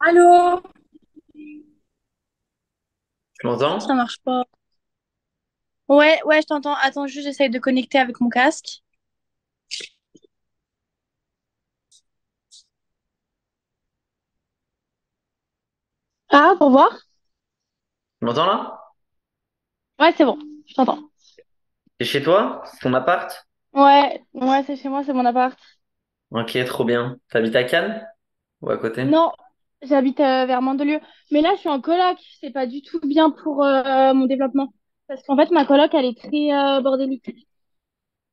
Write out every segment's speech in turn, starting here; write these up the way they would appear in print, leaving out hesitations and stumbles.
Allô? Tu m'entends? Ça marche pas. Ouais, ouais, je t'entends. Attends, juste, j'essaye de connecter avec mon casque. Ah, pour voir? Tu m'entends là? Ouais, c'est bon, je t'entends. T'es chez toi? C'est ton appart? Ouais, ouais, c'est chez moi, c'est mon appart. Ok, trop bien. T'habites à Cannes? Ou à côté? Non, j'habite vers Mandelieu. Mais là, je suis en coloc. C'est pas du tout bien pour mon développement. Parce qu'en fait, ma coloc, elle est très bordélique.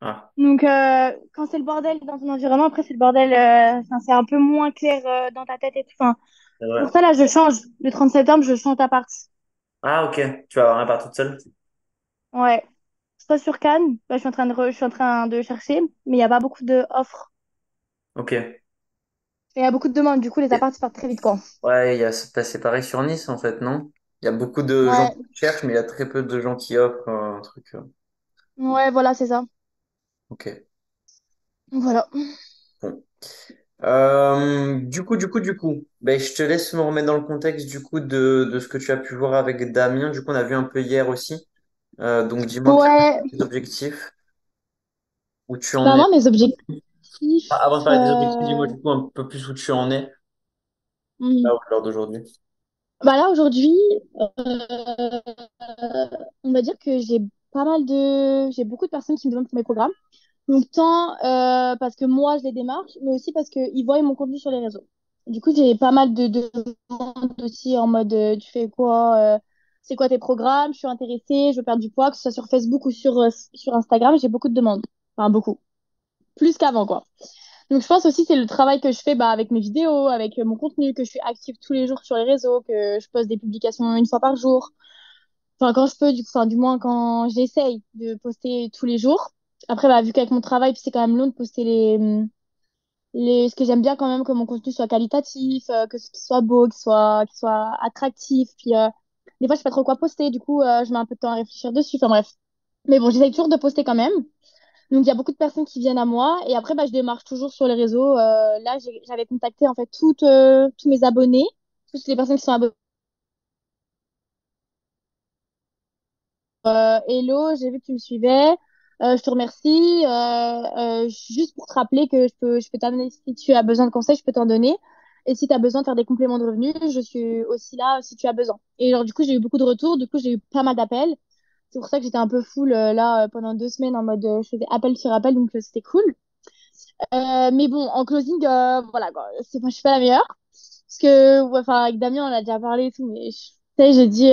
Ah, Donc, quand c'est le bordel dans ton environnement, après, c'est le bordel. Enfin, c'est un peu moins clair dans ta tête et tout. Enfin, c'est c'est pour vrai. ça, là, je change. Le 30 septembre, je change d'appart. Ah, ok. Tu vas avoir un appart toute seule? Ouais. Soit sur Cannes, bah, je suis en train de chercher, mais il n'y a pas beaucoup d'offres. Ok. Et il y a beaucoup de demandes, du coup, les Et- apparts partent très vite, quoi. Ouais, c'est pareil sur Nice en fait, non? Il y a beaucoup de gens Ouais, qui cherchent, mais il y a très peu de gens qui offrent un truc. ouais, voilà, c'est ça. Ok. Voilà. Bon. Du coup, ben, je te laisse me remettre dans le contexte du coup de ce que tu as pu voir avec Damien. Du coup, on a vu un peu hier aussi. Donc, dis-moi quels sont Ouais, tes objectifs, où tu en bah es. moi, mes objectifs. Avant de parler des objectifs, dis-moi euh, du coup un peu plus où tu en es, hmm. là, au l'heure d'aujourd'hui. Bah là, aujourd'hui, euh, on va dire que j'ai beaucoup de personnes qui me demandent pour mes programmes. Donc, tant parce que moi, je les démarche, mais aussi parce qu'ils voient mon contenu sur les réseaux. Du coup, j'ai pas mal de demandes aussi en mode tu fais quoi c'est quoi tes programmes? Je suis intéressée, je veux perdre du poids, que ce soit sur Facebook ou sur Instagram. J'ai beaucoup de demandes. Enfin, beaucoup. Plus qu'avant, quoi. Donc, je pense aussi c'est le travail que je fais bah, avec mes vidéos, avec mon contenu, que je suis active tous les jours sur les réseaux, que je poste des publications une fois par jour. Enfin, quand je peux, du coup, enfin, du moins quand j'essaye de poster tous les jours. Après, bah, vu qu'avec mon travail, c'est quand même long de poster ce que j'aime bien quand même que mon contenu soit qualitatif, que ce qui soit beau, qu'il soit attractif. Puis, des fois, je sais pas trop quoi poster. Du coup, je mets un peu de temps à réfléchir dessus. Enfin, bref. Mais bon, j'essaye toujours de poster quand même. Donc, il y a beaucoup de personnes qui viennent à moi. Et après, bah, je démarche toujours sur les réseaux. Là, j'avais contacté, en fait, tous mes abonnés, toutes les personnes qui sont abonnées. Hello, j'ai vu que tu me suivais. Je te remercie. Juste pour te rappeler que je peux t'amener si tu as besoin de conseils, je peux t'en donner. Et si tu as besoin de faire des compléments de revenus, je suis aussi là si tu as besoin. Et alors, du coup, j'ai eu beaucoup de retours. Du coup, j'ai eu pas mal d'appels. C'est pour ça que j'étais un peu full là pendant 2 semaines en mode je faisais appel sur appel, donc c'était cool. Mais bon, en closing, voilà quoi. Moi, je suis pas la meilleure. Parce que, ouais, enfin, avec Damien, on a déjà parlé et tout, mais tu sais, j'ai dit.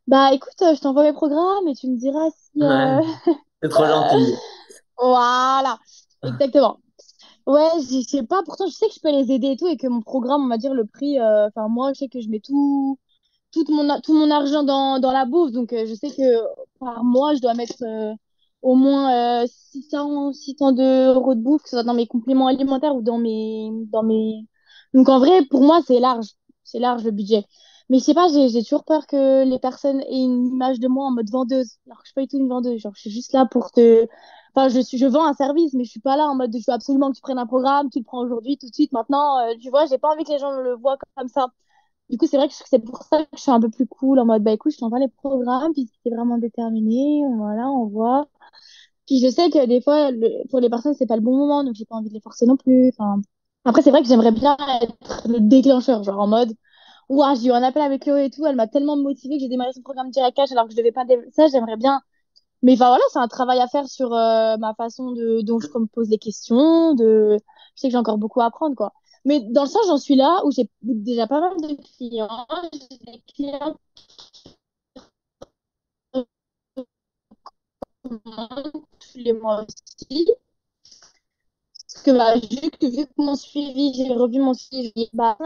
Bah écoute, je t'envoie mes programmes et tu me diras si... Ouais, c'est trop gentil. Voilà, exactement. Ouais, je sais pas, pourtant je sais que je peux les aider et tout et que mon programme, on va dire le prix, enfin moi je sais que je mets tout mon argent dans la bouffe, donc je sais que par mois je dois mettre au moins 600 d'euros de bouffe, que ce soit dans mes compléments alimentaires ou dans mes... Donc en vrai, pour moi c'est large le budget. Mais je sais pas, j'ai toujours peur que les personnes aient une image de moi en mode vendeuse, alors que je suis pas du tout une vendeuse, genre je suis juste là pour te... Enfin, je vends un service, mais je suis pas là en mode je veux absolument que tu prennes un programme, tu le prends aujourd'hui, tout de suite, maintenant, tu vois, j'ai pas envie que les gens le voient comme ça. Du coup, c'est vrai que c'est pour ça que je suis un peu plus cool en mode, bah écoute, je t'envoie les programmes, puis si t'es vraiment déterminé, voilà, on voit. Puis je sais que des fois, pour les personnes, c'est pas le bon moment, donc j'ai pas envie de les forcer non plus. Enfin, après, c'est vrai que j'aimerais bien être le déclencheur, genre en mode, ouah, j'ai eu un appel avec Chloé et tout, elle m'a tellement motivée que j'ai démarré son programme direct cash alors que je devais pas. Ça, j'aimerais bien. Mais enfin voilà, c'est un travail à faire sur ma façon dont je me pose les questions. Je sais que j'ai encore beaucoup à apprendre, quoi. Mais dans le sens, j'en suis là où j'ai déjà pas mal de clients. J'ai des clients qui commandent tous les mois aussi. Parce que bah, vu que mon suivi, j'ai revu mon suivi, bah,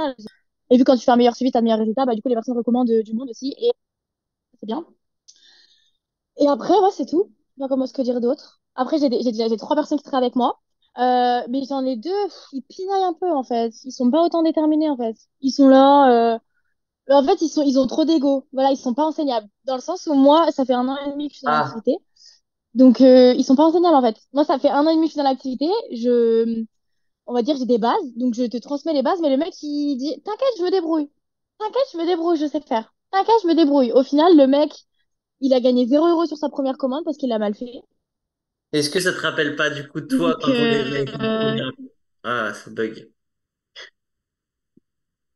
et vu que quand tu fais un meilleur suivi, tu as de meilleurs résultats, bah, du coup, les personnes recommandent du monde aussi. Et c'est bien. Et après, ouais, c'est tout. Je sais pas comment ce que dire d'autre. Après, j'ai 3 personnes qui travaillent avec moi. Mais j'en ai deux, ils pinaillent un peu, en fait. Ils sont pas autant déterminés, en fait. Ils sont là. En fait, ils ont trop d'ego. Voilà, ils sont pas enseignables. Dans le sens où moi, ça fait 1 an et demi que je suis dans Ah, l'activité. Donc, ils sont pas enseignables, en fait. Moi, ça fait 1 an et demi que je suis dans l'activité. on va dire, j'ai des bases, donc je te transmets les bases, mais le mec, il dit, t'inquiète, je me débrouille. T'inquiète, je me débrouille, je sais faire. T'inquiète, je me débrouille. Au final, le mec, il a gagné 0 € sur sa première commande parce qu'il l'a mal fait. Est-ce que ça te rappelle pas du coup toi Donc, quand avec une première... Ah, ça bug.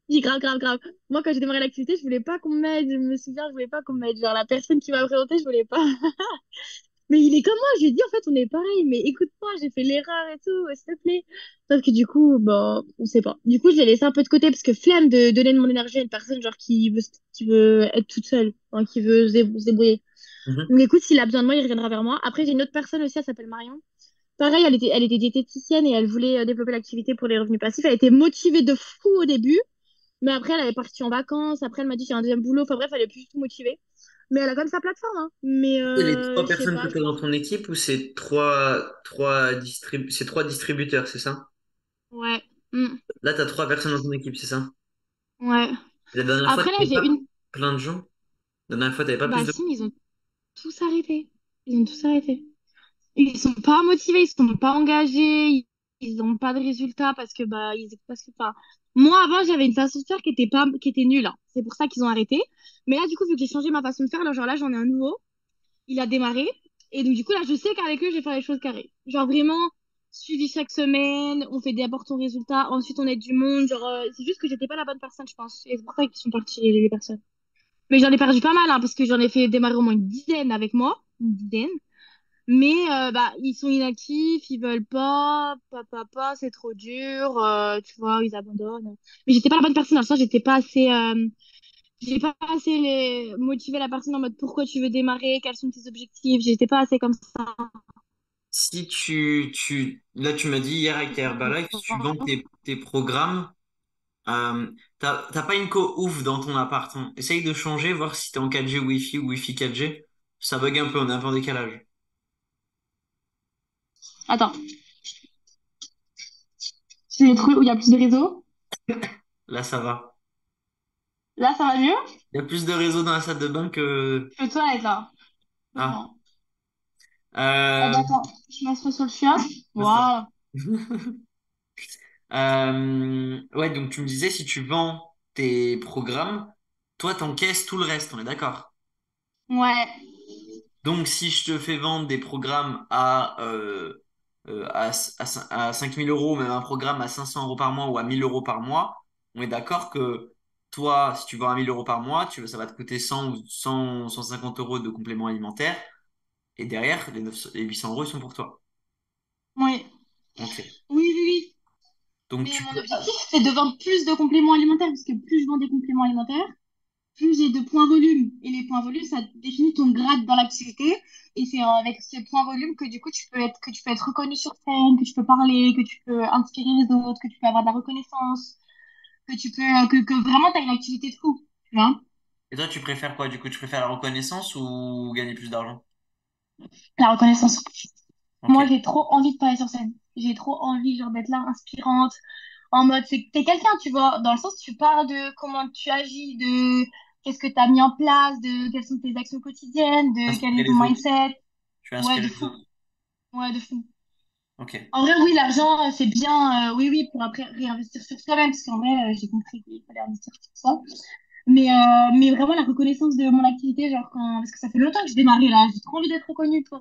dis grave, grave, grave. Moi, quand j'ai démarré l'activité, je voulais pas qu'on m'aide. Je me souviens, je voulais pas qu'on m'aide. Genre, la personne qui m'a présenté, je voulais pas. Mais il est comme moi, j'ai dit, en fait, on est pareil, mais écoute-moi, j'ai fait l'erreur et tout, s'il te plaît. Sauf que du coup, bah, on sait pas. Du coup, je l'ai laissé un peu de côté parce que flemme de donner de mon énergie à une personne, genre, qui veut être toute seule, enfin, qui veut se débrouiller. Mhm. Donc, écoute, s'il a besoin de moi, il reviendra vers moi. Après, j'ai une autre personne aussi, elle s'appelle Marion. Pareil, elle était diététicienne et elle voulait développer l'activité pour les revenus passifs. Elle était motivée de fou au début, mais après, elle est partie en vacances. Après, elle m'a dit, j'ai un deuxième boulot. Enfin, bref, elle est plus du tout motivée. Mais elle a quand même sa plateforme, hein. Mais C'est les trois je sais personnes que pas, je tu as dans pense. ton équipe ou c'est c'est trois distributeurs, c'est ça? Ouais. Mm. Là, tu as trois personnes dans ton équipe, c'est ça? Ouais. La dernière fois, tu Après, là, n'avais j'ai pas une. plein de gens? La dernière fois, tu n'avais pas plus Bah, de... si, mais ils ont tous arrêté. Ils ont tous arrêté. Ils sont pas motivés, ils sont pas engagés, ils ont pas de résultats parce que, bah, parce que, enfin, moi, avant, j'avais une façon de faire qui était nulle, hein. C'est pour ça qu'ils ont arrêté. Mais là, du coup, vu que j'ai changé ma façon de faire, là, genre là, j'en ai un nouveau. Il a démarré. Et donc, du coup, là, je sais qu'avec eux, je vais faire les choses carrées. Genre, vraiment, suivi chaque semaine, on fait d'abord ton résultat, ensuite on aide du monde. Genre, c'est juste que j'étais pas la bonne personne, je pense. Et c'est pour ça qu'ils sont partis, les personnes. Mais j'en ai perdu pas mal, hein, parce que j'en ai fait démarrer au moins une dizaine avec moi. Une dizaine. Mais, bah, ils sont inactifs, ils veulent pas, c'est trop dur, tu vois, ils abandonnent. Mais j'étais pas la bonne personne, dans le sens, j'étais pas assez, j'ai pas assez motivé la personne en mode pourquoi tu veux démarrer, quels sont tes objectifs. J'étais pas assez comme ça. Si là, tu m'as dit hier avec tes Herbalife, tu vends tes programmes, t'as pas une co ouf dans ton appart, hein. Essaye de changer, voir si t'es en 4G Wi-Fi ou Wi-Fi 4G. Ça bug un peu, on est un peu en décalage. Attends, je vais trouver où il y a plus de réseaux. Là, ça va. Là, ça va mieux? Il y a plus de réseau dans la salle de bain que... Que toi, être là. Ah. Bon. Ah, Euh... bah, attends, je m'assois sur le fiasco. ça. Voilà. Ouais, donc tu me disais, si tu vends tes programmes, toi, t'encaisses tout le reste, on est d'accord? Ouais. Donc, si je te fais vendre des programmes à 5 000 euros, même un programme à 500 euros par mois ou à 1 000 euros par mois, on est d'accord que toi, si tu vends à 1 000 euros par mois, ça va te coûter 100 ou 150 euros de compléments alimentaires. Et derrière, les 800 euros, ils sont pour toi. Oui. Ok. Oui, oui, oui. Donc, Mais tu mon peux. objectif, c'est de vendre plus de compléments alimentaires, parce que plus je vends des compléments alimentaires, plus j'ai de points volume. Et les points volume, ça définit ton grade dans l'activité. Et c'est avec ces points volume que du coup, que tu peux être reconnu sur scène, que tu peux parler, que tu peux inspirer les autres, que tu peux avoir de la reconnaissance, que tu peux, que vraiment, tu as une activité de fou. Tu vois? Et toi, tu préfères quoi? Du coup, tu préfères la reconnaissance ou gagner plus d'argent? La reconnaissance. Ok. Moi, j'ai trop envie de parler sur scène. J'ai trop envie, genre, d'être là, inspirante, en mode, c'est que t'es quelqu'un, tu vois, dans le sens, tu parles de comment tu agis, de qu'est-ce que tu as mis en place, de quelles sont tes actions quotidiennes, de quel Inspirer est ton les autres. mindset. Tu veux Ouais, inspirer de les fou. autres. Ouais, de fou. Ok. En vrai, oui, l'argent, c'est bien, oui, oui, pour après réinvestir sur soi-même, parce qu'en vrai, j'ai compris qu'il fallait investir sur soi. Mais vraiment, la reconnaissance de mon activité, genre, parce que ça fait longtemps que j'ai démarré là, j'ai trop envie d'être reconnue pour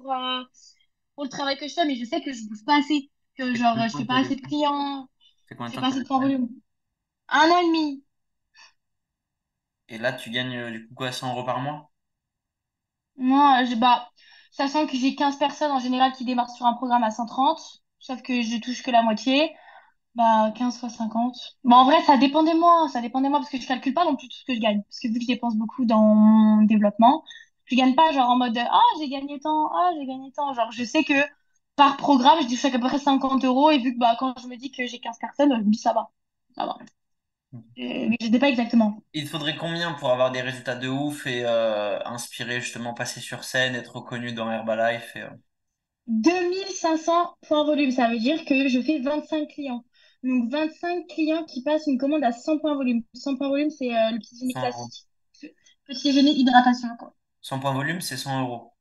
le travail que je fais, mais je sais que je bouge pas assez, que Ça fait genre, combien de je temps fais que pas t'as fait assez de ça? clients, Ça fait combien je de fais temps pas que assez t'as de fait points ça? volume. 1 an et demi. Et là, tu gagnes du coup quoi, 100 euros par mois? Moi, bah, sachant que j'ai 15 personnes en général qui démarrent sur un programme à 130, sauf que je touche que la moitié. Bah, 15 fois 50. Bon, en vrai, ça dépend des mois, parce que je calcule pas non plus tout ce que je gagne. Parce que vu que je dépense beaucoup dans mon développement, je gagne pas genre en mode, ah, j'ai gagné tant, ah, j'ai gagné tant. Genre, je sais que par programme, je touche à peu près 50 euros, et vu que, bah, quand je me dis que j'ai 15 personnes, je me dis, ça va. Ça va. Mais je sais pas exactement. Il te faudrait combien pour avoir des résultats de ouf et inspirer justement, passer sur scène, être reconnu dans Herbalife 2500 points volume, ça veut dire que je fais 25 clients. Donc 25 clients qui passent une commande à 100 points volume. 100 points volume, c'est le petit déjeuner 100 euros. classique. Petit déjeuner hydratation, quoi. 100 points volume, c'est 100 euros.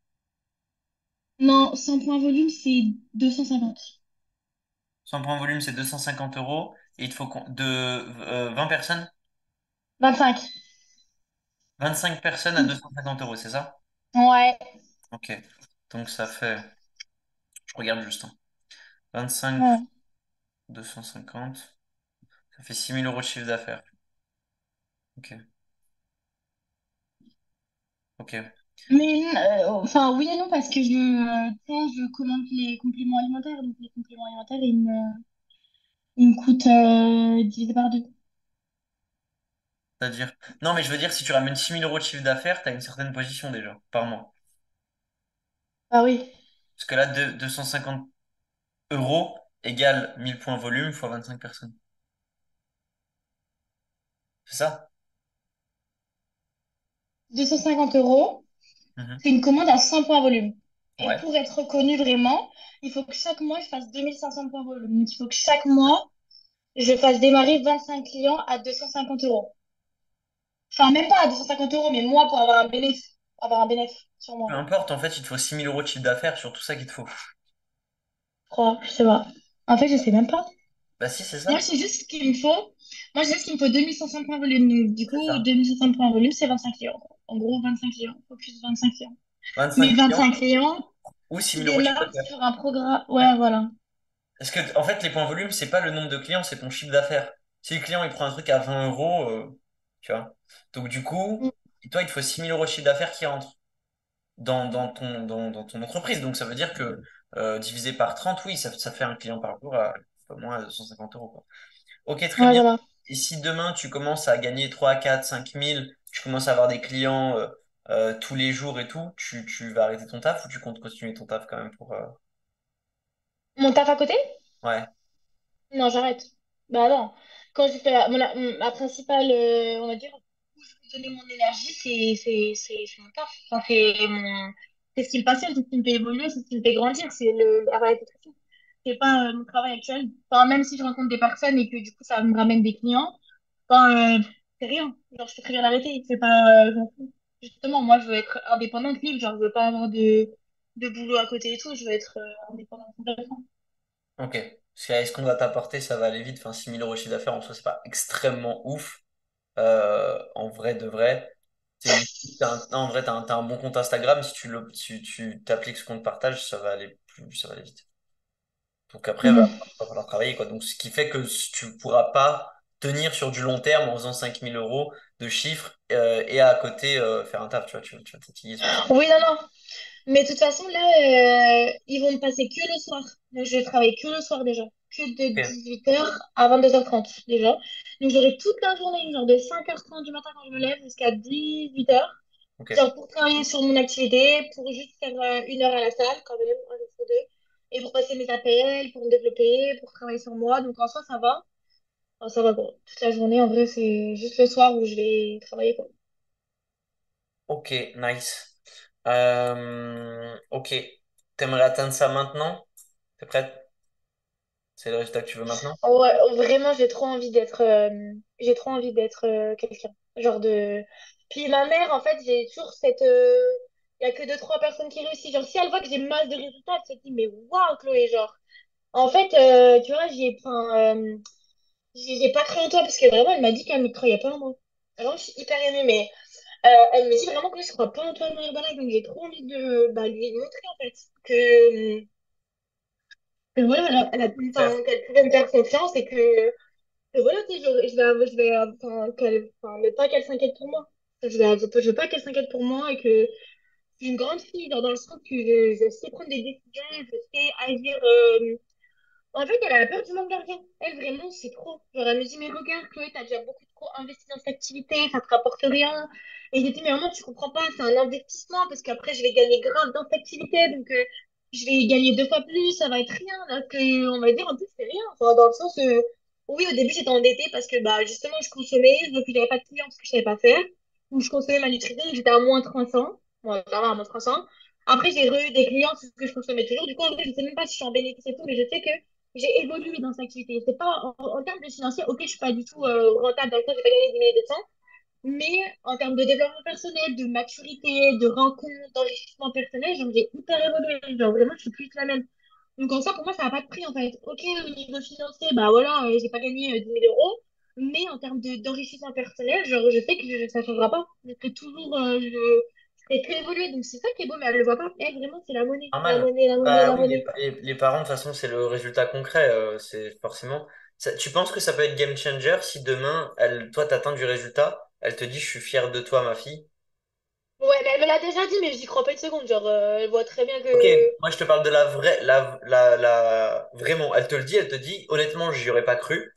Non, 100 points volume, c'est 250. 100 points volume, c'est 250 euros. Et il te faut de 20 personnes? 25. 25 personnes à 250 euros, c'est ça? Ouais. Ok. Donc ça fait, je regarde juste, hein. 25 fois Ouais. 250, ça fait 6 000 euros de chiffre d'affaires. Ok. Ok. Mais enfin oui et non parce que tu sais, je commande les compléments alimentaires, donc les compléments alimentaires ils me coûtent divisé par deux. C'est-à-dire, non, mais je veux dire, si tu ramènes 6 000 euros de chiffre d'affaires, tu as une certaine position déjà, par mois. Ah oui. Parce que là, 250 euros égale 1000 points volume fois 25 personnes. C'est ça? 250 euros, Mhm. c'est une commande à 100 points volume. Et Ouais. pour être reconnu vraiment, il faut que chaque mois je fasse 2500 points volume. Donc il faut que chaque mois je fasse démarrer 25 clients à 250 euros. Enfin même pas à 250 euros, mais moi pour avoir un bénéfice sur Peu moi, importe, en fait, il te faut 6 000 euros de chiffre d'affaires sur tout ça qu'il te faut. je crois, je sais pas. En fait je sais même pas. Bah si, c'est Moi, ça. je sais juste qu'il me faut. Moi, je sais juste qu'il me faut 2500 points volume. Donc, du C'est coup, ça. 2500 points volume, c'est 25 clients. En gros, 25 clients. Focus 25 clients. Mais 25 clients 25 clients ou six qui mille euros de chiffre démarrent d'affaires. sur un programme. Ouais. Ouais, voilà. Parce que, en fait, les points volume, c'est pas le nombre de clients, c'est ton chiffre d'affaires. Si le client, il prend un truc à 20 euros, tu vois. Donc, du coup, Mm. toi, il te faut 6 000 euros de chiffre d'affaires qui rentrent dans ton entreprise. Donc, ça veut dire que divisé par 30, oui, ça fait un client par jour à au moins 250 euros, quoi. Ok, très Ouais, bien. voilà. Et si demain, tu commences à gagner 3 4 5 000, tu commences à avoir des clients tous les jours et tout, tu vas arrêter ton taf ou tu comptes continuer ton taf quand même pour... Mon taf à côté? Ouais, Non, j'arrête. Bah non. Quand je fais ma principale, on va dire, où je vais donner mon énergie, c'est mon taf. Enfin, c'est ce qui me passionne, c'est ce qui me fait évoluer, c'est ce qui me fait grandir, c'est la réalité de tout. C'est pas mon travail actuel. Enfin, même si je rencontre des personnes et que du coup ça me ramène des clients, enfin, c'est rien. Genre, je peux très bien l'arrêter. C'est pas, je m'en fous. Justement, moi, je veux être indépendante, libre. Genre, je veux pas avoir de boulot à côté et tout. Je veux être indépendante complètement. ok. Parce que ce qu'on va t'apporter, ça va aller vite. Enfin, 6 000 euros de chiffre d'affaires, en soi, c'est pas extrêmement ouf. En vrai de vrai. Non, en vrai, t'as un bon compte Instagram. Si tu t'appliques ce compte partage, ça va aller vite. Donc après, va falloir travailler, quoi. Donc, ce qui fait que tu pourras pas tenir sur du long terme en faisant 5 000 euros de chiffre et à côté faire un taf, tu vois, tu vas te fatiguer sur ça. Oui, non, non. Mais de toute façon, là, ils vont me passer que le soir. Donc, je vais travailler que le soir déjà. Que de Ok, 18h à 22h30 déjà. Donc, j'aurai toute la journée, genre de 5h30 du matin quand je me lève jusqu'à 18h. ok, Genre pour travailler sur mon activité, pour juste faire 1 heure à la salle quand même, un jour sur deux. Et pour passer mes APL, pour me développer, pour travailler sur moi. Donc, en soi, ça va. Enfin, ça va, bon. Toute la journée, en vrai, c'est juste le soir où je vais travailler, quoi. ok, nice. Ok, t'aimerais atteindre ça maintenant? T'es prête? C'est le résultat que tu veux maintenant? Ouais, vraiment, j'ai trop envie d'être quelqu'un. Genre de. Puis ma mère, en fait, j'ai toujours cette. Il y a que deux, trois personnes qui réussissent. Genre, si elle voit que j'ai masse de résultats, elle se dit, mais waouh, Chloé, genre. En fait, tu vois, j'ai pas cru en toi parce que vraiment, elle m'a dit qu'elle ne croyait pas en moi. Vraiment, je suis hyper émue, mais elle me dit vraiment que je crois pas en toi, Marie Balak, donc j'ai trop envie de bah, lui montrer, en fait, que voilà, Faire. qu'elle pouvait me faire confiance et que voilà, tu sais, enfin, enfin, mais pas qu'elle s'inquiète pour moi. Je veux pas qu'elle s'inquiète pour moi et que je suis une grande fille, dans le sens que je sais prendre des décisions, je sais agir. En fait, elle a la peur du manque d'argent. Elle, vraiment, c'est trop. Genre, elle me dit, mais regarde, Chloé, t'as déjà beaucoup trop investi dans cette activité, ça te rapporte rien. Et j'ai dit, mais maman, tu comprends pas, c'est un investissement parce qu'après, je vais gagner grave dans cette activité, donc je vais gagner 2 fois plus, ça va être rien. Là, que, on va dire, en plus, c'est rien. Enfin, dans le sens, oui, au début, j'étais endettée parce que, bah, justement, je consommais, donc j'avais pas de clients parce que je savais pas faire. Donc, je consommais ma nutrition, donc j'étais à -300. Bon, ça va, à -300. Après, j'ai eu des clients, c'est ce que je consommais toujours. Du coup, en vrai, je sais même pas si je suis en bénéfice et tout, mais je sais que j'ai évolué dans cette activité. C'est pas en termes de financier, ok, je suis pas du tout rentable dans le sens, je vais pas gagner 10 000 200, mais en termes de développement personnel, de maturité, de rencontre, d'enrichissement personnel, genre j'ai hyper évolué. Genre vraiment, je suis plus la même. Donc en ça, pour moi, ça n'a pas de prix en fait. Ok, au niveau financier, bah voilà, j'ai pas gagné 10 000 euros, mais en termes d'enrichissement personnel, genre, je sais que ça changera pas. Je serai toujours, je ferai que évoluer. Donc c'est ça qui est beau, mais elle le voit pas. Elle, vraiment, c'est la monnaie. La Normal. monnaie, la monnaie, Bah la oui, monnaie. les parents, de toute façon, c'est le résultat concret. C'est forcément. Tu penses que ça peut être game changer si demain, toi, t'atteins du résultat, elle te dit, je suis fier de toi, ma fille. Ouais, mais elle me l'a déjà dit, mais j'y crois pas une seconde. Genre, elle voit très bien Ok, que. moi je te parle de la vraie, vraiment, elle te le dit, elle te dit, honnêtement, j'y aurais pas cru.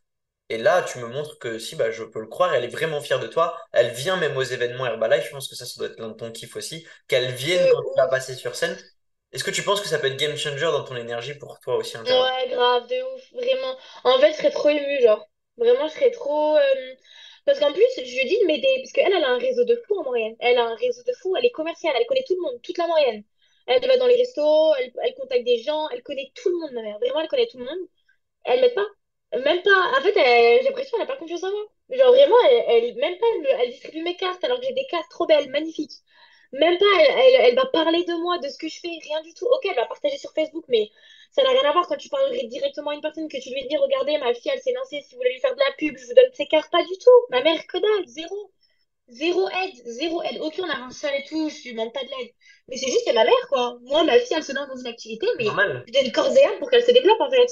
Et là, tu me montres que si, bah, je peux le croire, elle est vraiment fière de toi. Elle vient même aux événements Herbalife, je pense que ça doit être l'un de ton kiff aussi, qu'elle vienne De quand tu vas ouf. passer sur scène. Est-ce que tu penses que ça peut être game changer dans ton énergie pour toi aussi intérieur? Ouais, grave, de ouf, vraiment. En fait, je serais trop émue, genre. Vraiment, je serais trop. Parce qu'en plus, je lui dis de m'aider, parce qu'elle, elle a un réseau de fou en moyenne. Elle a un réseau de fou, elle est commerciale, elle connaît tout le monde, toute la moyenne. Elle va dans les restos, elle contacte des gens, elle connaît tout le monde, ma mère. Vraiment, elle connaît tout le monde. Elle m'aide pas. Même pas. En fait, j'ai l'impression qu'elle a pas confiance en moi. Genre, vraiment, même pas, elle distribue mes cartes alors que j'ai des cartes trop belles, magnifiques. Même pas, elle va parler de moi, de ce que je fais, rien du tout. Ok, elle va partager sur Facebook, mais ça n'a rien à voir quand tu parles directement à une personne, que tu lui dis, regardez, ma fille, elle s'est lancée, si vous voulez lui faire de la pub, je vous donne ses cartes. Pas du tout. Ma mère, que dalle, zéro. Zéro aide, zéro aide. Ok, on avance seul et tout, je lui demande pas de l'aide. Mais c'est juste, c'est ma mère, quoi. Moi, ma fille, elle se lance dans une activité, mais Normal. je donne corps et âme pour qu'elle se développe, en fait.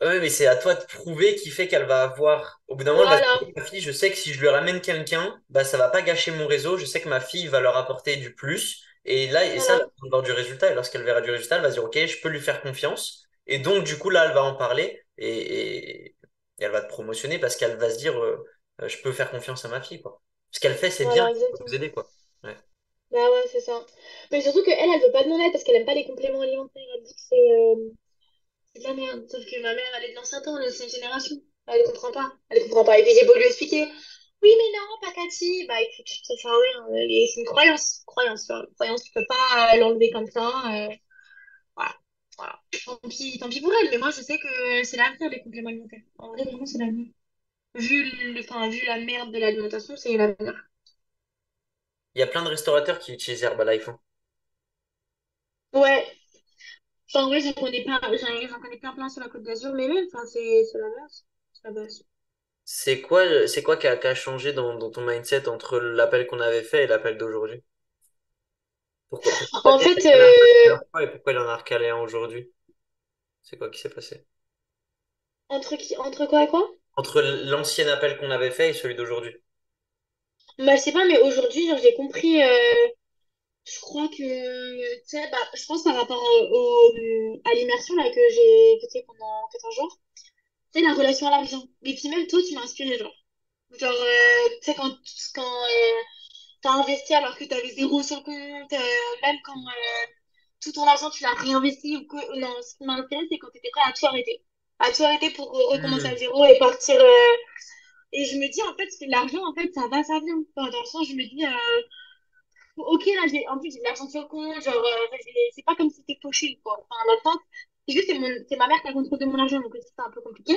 Oui, mais c'est à toi de prouver qui fait qu'elle va avoir. Au bout d'un moment, elle va se Voilà, dire, ma fille, je sais que si je lui ramène quelqu'un, bah, ça va pas gâcher mon réseau. Je sais que ma fille va leur apporter du plus. Et là, et ça, elle voilà, va voir du résultat. Et lorsqu'elle verra du résultat, elle va se dire, OK, je peux lui faire confiance. Et donc, du coup, là, elle va en parler et elle va te promotionner parce qu'elle va se dire, je peux faire confiance à ma fille, quoi. Ce qu'elle fait, c'est bien, voilà, il faut vous exactement. aider, quoi. Ouais. Bah ouais, c'est ça. Mais surtout qu'elle, elle veut pas de mon aide parce qu'elle aime pas les compléments alimentaires. Elle dit que c'est de la merde. Sauf que ma mère, elle est de l'ancien temps, de l'ancienne génération. Elle comprend pas. Elle comprend pas. Et puis j'ai beau lui expliquer. Oui, mais non, pas Cathy. Bah écoute, ça sert à rien. C'est une croyance. Croyance, tu vois. Une croyance, tu peux pas l'enlever comme ça. Voilà. Voilà. Tant pis pour elle. Mais moi, je sais que c'est l'avenir, les compléments alimentaires. En vrai, vraiment, c'est l'avenir. Enfin, vu la merde de l'alimentation, c'est l'avenir. Il y a plein de restaurateurs qui utilisent Herbalife, hein. Ouais. Enfin, ouais, j'en connais plein sur la Côte d'Azur, mais même, enfin, c'est la base. C'est la base. C'est quoi qui a changé dans ton mindset entre l'appel qu'on avait fait et l'appel d'aujourd'hui? Pourquoi t'as En dit fait, recalé un la dernière fois et pourquoi il en a recalé un aujourd'hui? C'est quoi qui s'est passé? entre quoi et quoi? Entre l'ancien appel qu'on avait fait et celui d'aujourd'hui. Bah, je sais pas, mais aujourd'hui, genre, j'ai compris, je crois que, tu sais, bah, je pense par rapport à l'immersion, là, que j'ai écouté pendant 14 jours, tu sais, la relation à l'argent. Et puis même toi, tu m'as inspiré, genre. Genre, tu sais, quand t'as investi alors que t'avais zéro sur le compte, même quand tout ton argent, tu l'as réinvesti ou que... Non, ce qui m'a intéressé, c'est quand t'étais prêt à tout arrêter. À tout arrêter pour recommencer à Hmm. zéro et partir... Et je me dis, en fait, c'est l'argent, en fait, ça va, ça vient. Enfin, dans le sens, je me dis, ok, là, en plus, j'ai de l'argent sur le compte, genre, c'est pas comme si c'était poché, quoi. Enfin, dans le sens, c'est juste, c'est ma mère qui a le contrôle de mon argent, donc c'est un peu compliqué.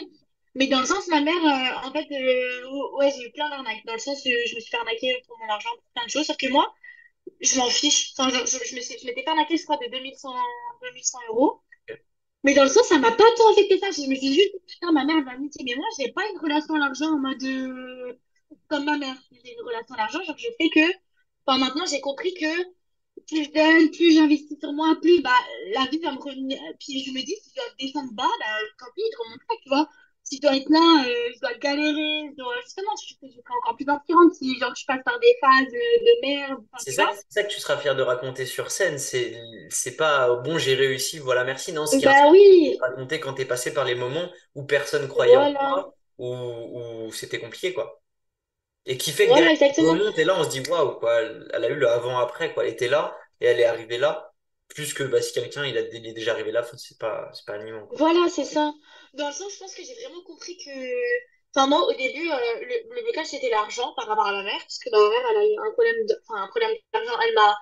Mais dans le sens, ma mère, en fait, ouais, j'ai eu plein d'arnaques. Dans le sens, je me suis fait arnaquer pour mon argent, pour plein de choses. Sauf que moi, je m'en fiche. Enfin, je m'étais fait arnaquer, je crois, de 2100 euros. Mais dans le sens, ça m'a pas tant affecté ça. Je me suis juste dit, putain, ma mère, elle va me dire, mais moi, j'ai pas une relation à l'argent en mode comme ma mère. J'ai une relation à l'argent, genre, je sais que, enfin, maintenant, j'ai compris que plus je donne, plus j'investis sur moi, plus bah, la vie va me revenir. Puis je me dis, si je dois descendre bas, bah, tant pis, je remonterai, tu vois. Si je dois être là, je dois galérer, justement, je serai encore plus inspirante si genre, je passe par des phases de merde, enfin, C'est tu ça, vois. c'est ça que tu seras fier de raconter sur scène. C'est pas bon, j'ai réussi, voilà, merci. Non, ce qui est Bah important, c'est oui, de raconter quand t'es passé par les moments où personne croyait en voilà, toi, où c'était compliqué, quoi. Et qui fait que voilà, derrière, on exactement. remonte et là, on se dit, waouh, quoi, elle a eu le avant-après, quoi. Elle était là et elle est arrivée là. Plus que bah, si quelqu'un il est déjà arrivé là, enfin, c'est pas animant, quoi. Voilà, c'est ça. Dans le sens, je pense que j'ai vraiment compris que. Enfin, moi, au début, le blocage, c'était l'argent par rapport à ma mère, parce que ma mère, elle a eu un problème d'argent.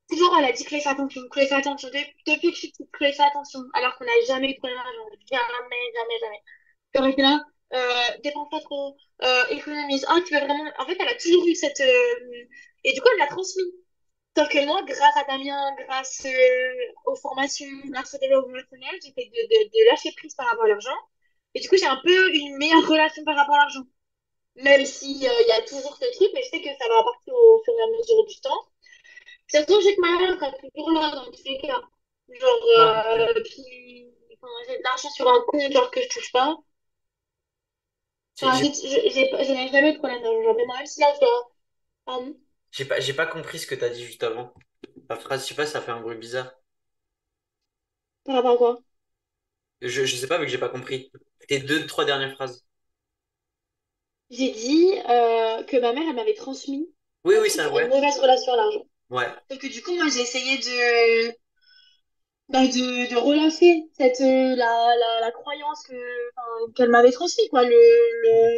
Toujours, elle a dit, Chloé, fais attention, Chloé, fais attention. Depuis que je suis petite, Chloé, fais attention. Alors qu'on n'a jamais eu de problème d'argent. Jamais, jamais, jamais. Puis elle était là, dépense pas trop, économise. Ah, tu veux vraiment. En fait, elle a toujours eu cette. Et du coup, elle l'a transmis. Sauf que moi, grâce à Damien, grâce aux formations, grâce au développement personnel, j'essaie de lâcher prise par rapport à l'argent. Et du coup, j'ai un peu une meilleure relation par rapport à l'argent. Même si il y a toujours ce truc, mais je sais que ça va partir au fur et à mesure du temps. Puis surtout, je sais que ma mère sera toujours là dans tous les cas. Genre, Ouais. puis, enfin, j'ai de l'argent sur un compte, genre que je touche pas. J'ai Enfin, j'ai- je n'ai jamais de problème d'argent. Genre, même si là, je dois. Pardon, j'ai pas compris ce que tu as dit juste avant. La phrase, je sais pas, ça fait un bruit bizarre. par rapport à quoi? Je sais pas, vu que j'ai pas compris. Tes deux, trois dernières phrases. J'ai dit que ma mère, elle m'avait transmis Oui, un oui, truc ça, sur une ouais. mauvaise relation à l'argent. Ouais. Sauf que du coup, moi, j'ai essayé de relâcher la croyance enfin, qu'elle m'avait transmise, quoi,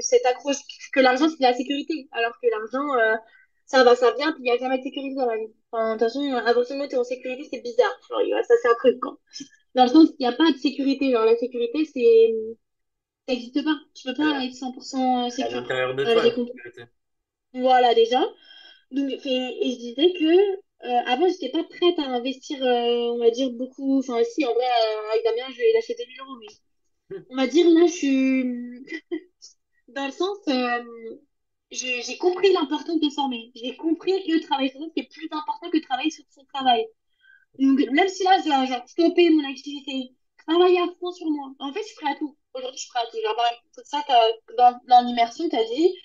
cette accroche que l'argent, c'est la sécurité. Alors que l'argent, ça va, ça vient, puis il n'y a jamais de sécurité dans la vie. Enfin, de toute façon, à partir du moment où t'es en sécurité, c'est bizarre. Genre, ça, c'est un truc, quoi. Dans le sens, il n'y a pas de sécurité. Genre, la sécurité, ça n'existe pas. Tu peux Elle est pas être 100% à sécure. l'intérieur de Avec toi, les la comptes. sécurité. Voilà, déjà. Donc, et je disais que avant, j'étais pas prête à investir, on va dire, beaucoup. Enfin, si, en vrai, avec Damien, je vais lâcher 2000 euros. Mais Hmm. on va dire, là, je suis dans le sens, j'ai compris l'importance de former. J'ai compris que travailler sur soi, c'est plus important que travailler sur son travail. Donc, même si là, je dois genre, stopper mon activité, travailler à fond sur moi. En fait, je suis prête à tout. Aujourd'hui, je suis prête à tout. Genre, par exemple, c'est ça, dans l'immersion, tu as dit.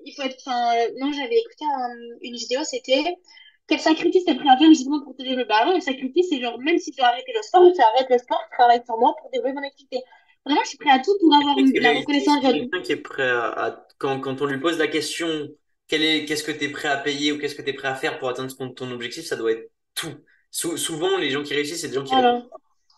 Il faut être. Enfin, non, j'avais écouté une vidéo, c'était quel sacrifice t'es prêt à faire justement pour te développer. Bah, alors, le sacrifice, c'est genre, même si je dois arrêter le sport, j'arrête le sport, je travaille sur moi pour développer mon activité. Vraiment, je suis prêt à tout pour avoir Quelqu'un qui la réussit, reconnaissance. c'est quelqu'un qui est prêt quand on lui pose la question, qu'est-ce que tu es prêt à payer ou qu'est-ce que tu es prêt à faire pour atteindre ton objectif, ça doit être tout. Souvent, les gens qui réussissent, c'est des gens qui répondent Voilà,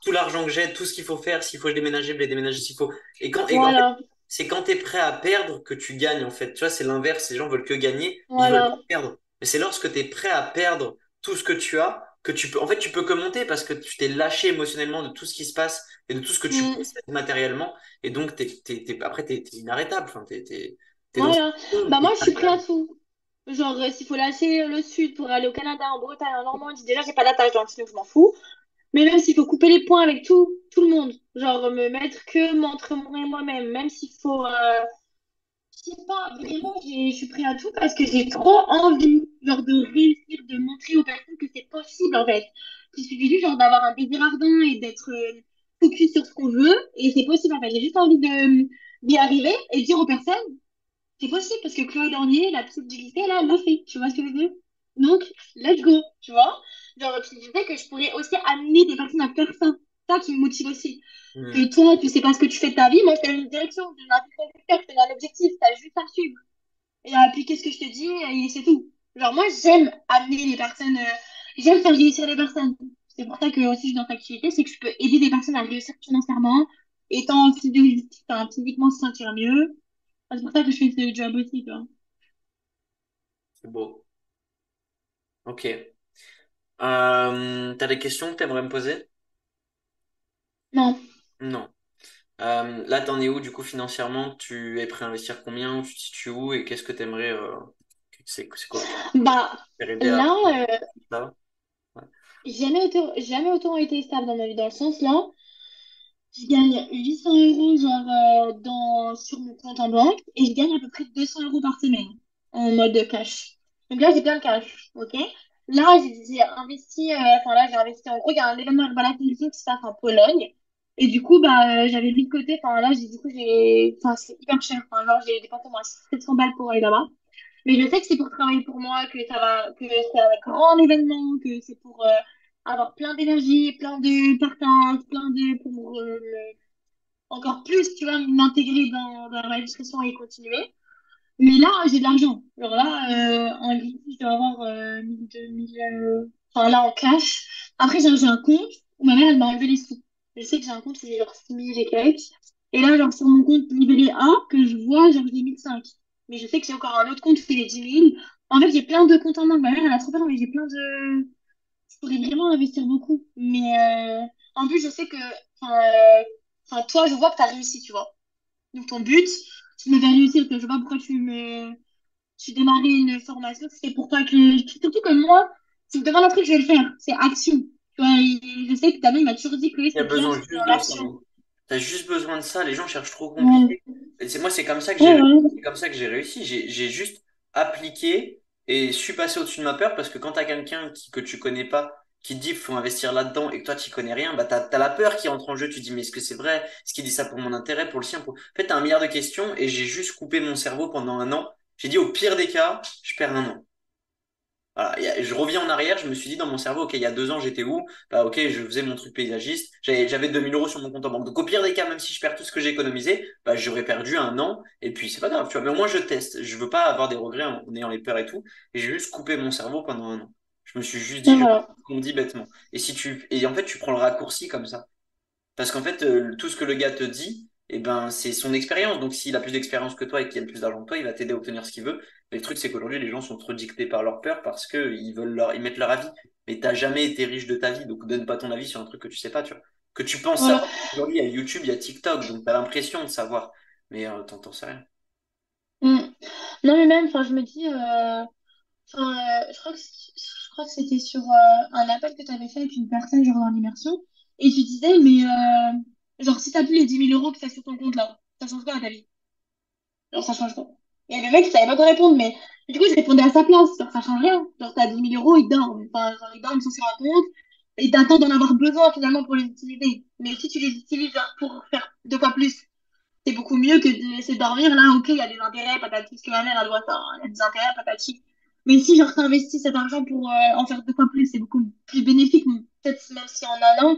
tout l'argent que j'ai, tout ce qu'il faut faire, s'il faut je vais déménager s'il faut. Et en fait, voilà, c'est quand tu es prêt à perdre que tu gagnes, en fait. Tu vois, c'est l'inverse. Les gens veulent que gagner, ils veulent pas voilà, perdre. Mais c'est lorsque tu es prêt à perdre tout ce que tu as que tu peux, en fait, tu peux que monter parce que tu t'es lâché émotionnellement de tout ce qui se passe et de tout ce que tu mm, possèdes matériellement. Et donc, après, t'es inarrêtable. Enfin, t'es dans ce voilà. monde Bah, qui est moi, je suis prêt à inarrêtable. tout. Genre, s'il faut lâcher le sud pour aller au Canada, en Bretagne, en Normandie, déjà, j'ai pas d'attache dans le sud, donc je m'en fous. Mais même s'il faut couper les points avec tout le monde, genre me mettre que entre moi et moi-même, même s'il faut, je sais pas, vraiment, je suis prêt à tout parce que j'ai trop envie, genre, de réussir, de montrer aux personnes que c'est possible, en fait. Il suffit juste, genre, d'avoir un désir ardent et d'être focus sur ce qu'on veut, et c'est possible, en fait. J'ai juste envie d'y arriver et dire aux personnes, c'est possible parce que Chloé Dornier, la petite du lycée, là, elle l'a fait. Tu vois ce que je veux dire? Donc, let's go, tu vois? Genre, puis je sais que je pourrais aussi amener des personnes à faire ça. Ça qui me motive aussi. Hmm. Que toi, tu sais pas ce que tu fais de ta vie, moi, je te donne une direction, je te donne un fil conducteur, je te donne un objectif, t'as juste à me suivre. Et puis, qu'est-ce que je te dis? Et c'est tout. Genre, moi, j'aime amener les personnes, j'aime faire réussir les personnes. C'est pour ça que aussi, je suis dans cette activité, c'est que je peux aider des personnes à réussir financièrement, étant physiquement se sentir mieux. C'est pour ça que je fais ce job aussi, tu vois. C'est beau. Ok. T'as des questions que t'aimerais me poser? Non. Non. Là, t'en es où du coup financièrement? Tu es prêt à investir combien? Tu te situes où? Et qu'est-ce que t'aimerais c'est quoi que tu Bah, faire aider à là, ça? Ouais. jamais autant été stable dans ma vie, dans le sens là, je gagne 800 euros genre sur mon compte en banque et je gagne à peu près 200 euros par semaine en mode cash. Donc là, j'ai plein de cash, ok? Là, j'ai investi, enfin là, j'ai investi, en gros, il y a un événement Herbalife Nutrition qui se passe en Pologne. Et du coup, bah, j'avais mis de côté, enfin là, enfin, c'est hyper cher. Enfin, genre, j'ai dépensé moi 700 balles pour aller là-bas. Mais je sais que c'est pour travailler pour moi, que c'est un grand événement, que c'est pour avoir plein d'énergie, plein de partage, pour encore plus, tu vois, m'intégrer dans ma discussion et continuer. Mais là, j'ai de l'argent. Alors là, en liquide, je dois avoir 1000, 2000, enfin là, en cash. Après, j'ai un compte où ma mère, elle m'a enlevé les sous. Je sais que j'ai un compte, c'est genre 6000 et quelques. Et là, genre, sur mon compte livret A, que je vois, genre, j'ai 1005. Mais je sais que j'ai encore un autre compte qui fait 10 000. En fait, j'ai plein de comptes en banque. Ma mère, elle a trop peur, mais j'ai plein de... Je pourrais vraiment investir beaucoup. Mais en plus, je sais que... Enfin, toi, je vois que tu as réussi, tu vois. Donc, ton but, tu me fais réussir. Que je sais pas pourquoi tu démarrais une formation, c'est pour toi que, surtout que moi, si je me demande un truc, je vais le faire. C'est action. Tu vois, je sais que Damien, il m'a toujours dit que lui, Il y a c'est clair, besoin c'est juste dans de ça. l'action. T'as juste besoin de ça. Les gens cherchent trop Ouais, compliqué. Et c'est moi, ouais, ouais. c'est comme ça que j'ai réussi. J'ai juste appliqué et su passer au-dessus de ma peur parce que quand t'as quelqu'un que tu connais pas, qui te dit qu'il faut investir là-dedans et que toi tu connais rien, bah t'as la peur qui entre en jeu. Tu te dis mais est-ce que c'est vrai? Est-ce qu'il dit ça pour mon intérêt, pour le sien? En fait, t'as un milliard de questions et j'ai juste coupé mon cerveau pendant un an. J'ai dit au pire des cas, je perds un an. Voilà, je reviens en arrière, je me suis dit dans mon cerveau, ok, il y a 2 ans, j'étais où? Bah, ok, je faisais mon truc paysagiste, j'avais 2000 € sur mon compte en banque. Donc, au pire des cas, même si je perds tout ce que j'ai économisé, bah, j'aurais perdu un an, et puis c'est pas grave, tu vois. Mais au moins, je teste. Je veux pas avoir des regrets en ayant les peurs et tout. Et j'ai juste coupé mon cerveau pendant un an. Je me suis juste Ouais, dit, je fais voilà. ce qu'on me dit bêtement. Et en fait, tu prends le raccourci comme ça. Parce qu'en fait, tout ce que le gars te dit, eh ben, c'est son expérience. Donc, s'il a plus d'expérience que toi et qu'il a plus d'argent que toi, il va t'aider à obtenir ce qu'il veut. Mais le truc, c'est qu'aujourd'hui, les gens sont trop dictés par leur peur parce qu'ils ils mettent leur avis. Mais t'as jamais été riche de ta vie, donc donne pas ton avis sur un truc que tu sais pas, tu vois. Que tu penses Voilà. savoir. Aujourd'hui, il y a YouTube, il y a TikTok, donc t'as l'impression de savoir. Mais t'en sais rien. Mm. Non, mais même, enfin, je me dis, je crois que c'était sur un appel que tu avais fait avec une personne, genre dans l'immersion, et tu disais, mais genre, si t'as plus les 10 000 € que t'as sur ton compte là, ça change quoi à ta vie? Genre, ça change quoi? Et le mec, il savait pas quoi répondre, mais du coup, je répondais à sa place, genre, ça change rien. Genre, t'as 10 000 €, ils dorment. Enfin, genre, ils dorment, ils sont sur un compte, et t'attends d'en avoir besoin finalement pour les utiliser. Mais si tu les utilises genre, pour faire deux fois plus, c'est beaucoup mieux que de laisser dormir. Là, ok, il y a des intérêts, patati, parce que ma mère, elle doit ça, hein, il y a des intérêts, patati. Mais si, genre, t'investis cet argent pour en faire deux fois plus, c'est beaucoup plus bénéfique, peut-être même si en un an.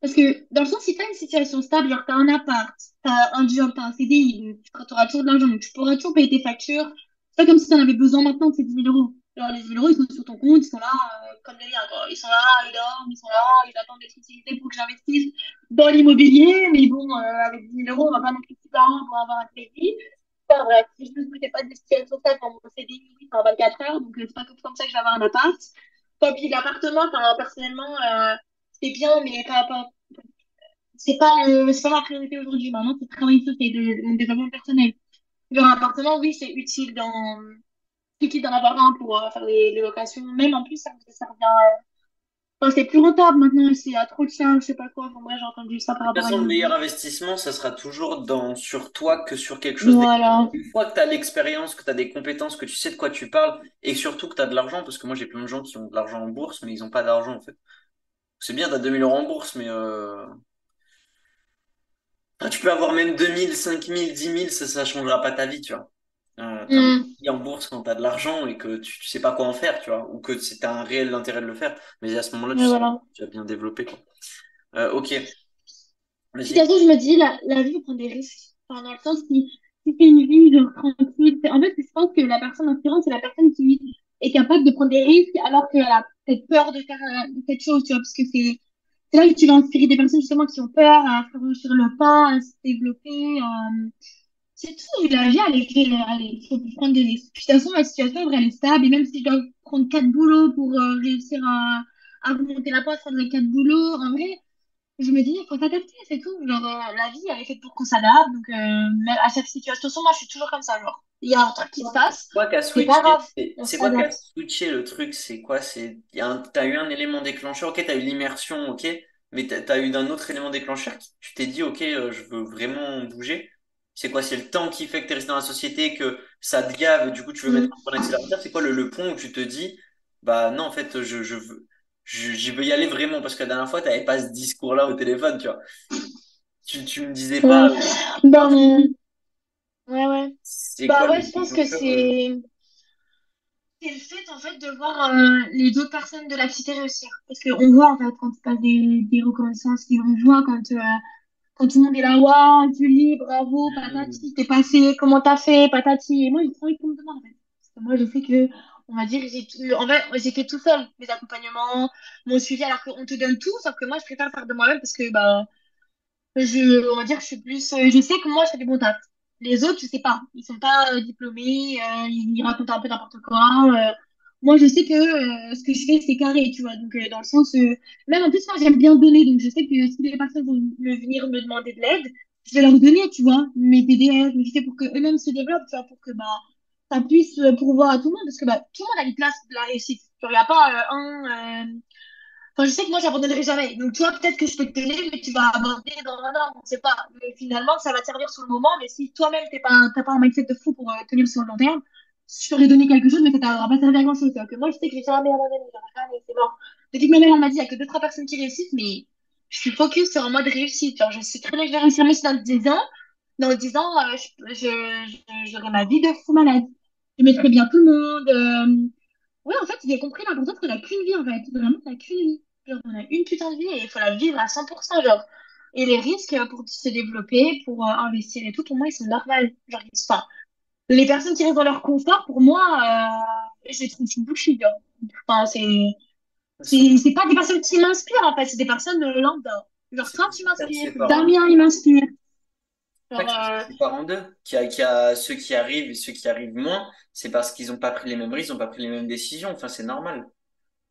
Parce que, dans le sens, si t'as une situation stable, genre, t'as un appart, t'as un job, t'as un CDI, donc tu auras toujours de l'argent, donc tu pourras toujours payer tes factures. C'est pas comme si t'en avais besoin maintenant de ces 10 000 €. Genre, les 10 000 €, ils sont sur ton compte, ils sont là, comme des liens, quoi. Ils sont là, ils dorment, ils sont là, ils attendent d'être utilisés pour que j'investisse dans l'immobilier, mais bon, avec 10 000 €, on va pas non plus tout l'argent pour avoir un crédit. C'est pas vrai. Si je ne me fais pas de situation stable dans mon CDI, oui, c'est en 24 heures, donc c'est pas comme ça que je vais avoir un appart. Tant pis, l'appartement, enfin, personnellement, c'est bien, mais c'est pas ma priorité aujourd'hui. Maintenant, c'est de travailler sur mon développement personnel. Genre, un appartement, oui, c'est utile d'en avoir un pour faire les locations. Même en plus, ça revient. Enfin, c'est plus rentable maintenant, s'il y a trop de charges, je sais pas quoi. Enfin, bref, j'ai entendu ça par De toute rapport à façon, le meilleur l'immobilier. investissement, ça sera toujours sur toi que sur quelque chose d'extérieur. Voilà. Une fois que tu as l'expérience, que tu as des compétences, que tu sais de quoi tu parles, et surtout que tu as de l'argent, parce que moi j'ai plein de gens qui ont de l'argent en bourse, mais ils n'ont pas d'argent en fait. C'est bien, tu as 2000 € en bourse, mais enfin, tu peux avoir même 2000, 5000, 10 000, ça changera pas ta vie, tu vois. T'as un Hmm. prix en bourse quand tu as de l'argent et que tu sais pas quoi en faire, tu vois, ou que c'est un réel intérêt de le faire. Mais à ce moment-là, Mais voilà. tu as bien développé, quoi. Ok, Puis, de toute vas-y. façon, je me dis, la vie, on prend des risques. Enfin, dans le sens, si c'est une vie, genre, tranquille, en fait, je pense que la personne inspirante, c'est la personne qui est capable de prendre des risques alors qu'elle a peut-être peur de faire cette chose, tu vois, parce que c'est là que tu vas inspirer des personnes, justement, qui ont peur à franchir le pas, à se développer. C'est tout. La vie, il faut prendre des risques. Puis, de toute façon, ma situation, en vrai, elle est stable. Et même si je dois prendre quatre boulots pour réussir à remonter la pente, prendre les quatre boulots, en vrai, je me dis, il faut s'adapter, c'est tout. Genre, la vie, elle est faite pour qu'on s'adapte. Donc, même à chaque situation, de toute façon, moi, je suis toujours comme ça. Genre, il y a un truc qui se passe, Quoi qu'a c'est pas switché, grave, on c'est quoi qu'a s'adapte. switché le truc? C'est quoi? T'as eu un élément déclencheur, ok, t'as eu l'immersion, ok, mais t'as eu d'un autre élément déclencheur qui, tu t'es dit, ok, je veux vraiment bouger. C'est quoi? C'est le temps qui fait que t'es resté dans la société, que ça te gave, et du coup, tu veux mettre un Mm. point d'accélérateur. C'est quoi le point où tu te dis, bah non, en fait, j'y veux y aller vraiment, parce que la dernière fois, t'avais pas ce discours-là au téléphone, tu vois. Tu me disais pas, Ouais. genre, Ben, ouais, ouais. c'est quoi Bah, le ouais, je pense que déclencheur de... c'est le fait, en fait, de voir les autres personnes de la cité réussir. Parce qu'on voit, en fait, quand tu passes des reconnaissances, on voit quand tout le monde est là, waouh, Julie, bravo, Hmm. patati, t'es passé, comment t'as fait, patati. Et moi, j'ai trop envie qu'on me demande, en fait. Parce que moi, je sais que, on va dire, en fait, j'ai fait tout seul, mes accompagnements, mon suivi, alors qu'on te donne tout, sauf que moi, je préfère faire de moi-même parce que, bah, on va dire, je suis plus, je sais que moi, je fais du bon taf. Les autres, je sais pas. Ils sont pas diplômés, ils racontent un peu n'importe quoi. Moi, je sais que ce que je fais, c'est carré, tu vois. Donc, dans le sens, même en plus, moi, j'aime bien donner. Donc, je sais que si les personnes vont venir me demander de l'aide, je vais leur donner, tu vois, mes PDF, mais je sais pour qu'eux-mêmes se développent, tu vois, pour que, bah, ça puisse pourvoir à tout le monde, parce que bah, tout le monde a une place de la réussite. Genre, il n'y a pas Enfin, je sais que moi, j'abandonnerai jamais. Donc, toi, peut-être que je peux te donner, mais tu vas abandonner dans un an, on sait pas. Mais finalement, ça va te servir sur le moment, mais si toi-même, t'as pas un mindset de fou pour tenir sur le long terme, je t'aurais donné quelque chose, mais ça t'aura pas servi à grand-chose. Alors que moi, je sais que j'ai jamais abandonné, genre, jamais, c'est mort. Depuis que ma mère, elle m'a dit, il y a que deux, trois personnes qui réussissent, mais je suis focus sur un mode réussite. Genre, je sais très bien que je vais réussir, mais si dans 10 ans, j'aurai ma vie de fou malade. Je mettrai bien tout le monde. Ouais, en fait, j'ai compris l'importance qu'on a qu'une vie, en fait. Vraiment, on a qu'une vie. Genre, on a une putain de vie et il faut la vivre à 100%, genre. Et les risques pour se développer, pour investir et tout, pour moi, ils sont normaux. Genre, enfin, les personnes qui restent dans leur confort, pour moi, je les trouve bullshit, genre. Enfin, c'est pas des personnes qui m'inspirent, en fait, c'est des personnes lambda. Genre, C'est toi, pour tu ça que ça se m'inspires, sépare en deux. Damien, il m'inspire. C'est pour Genre, ça que ça se sépare en deux. Qu'il y a ceux qui arrivent et ceux qui arrivent moins, c'est parce qu'ils n'ont pas pris les mêmes risques, ils n'ont pas pris les mêmes décisions. Enfin, c'est normal.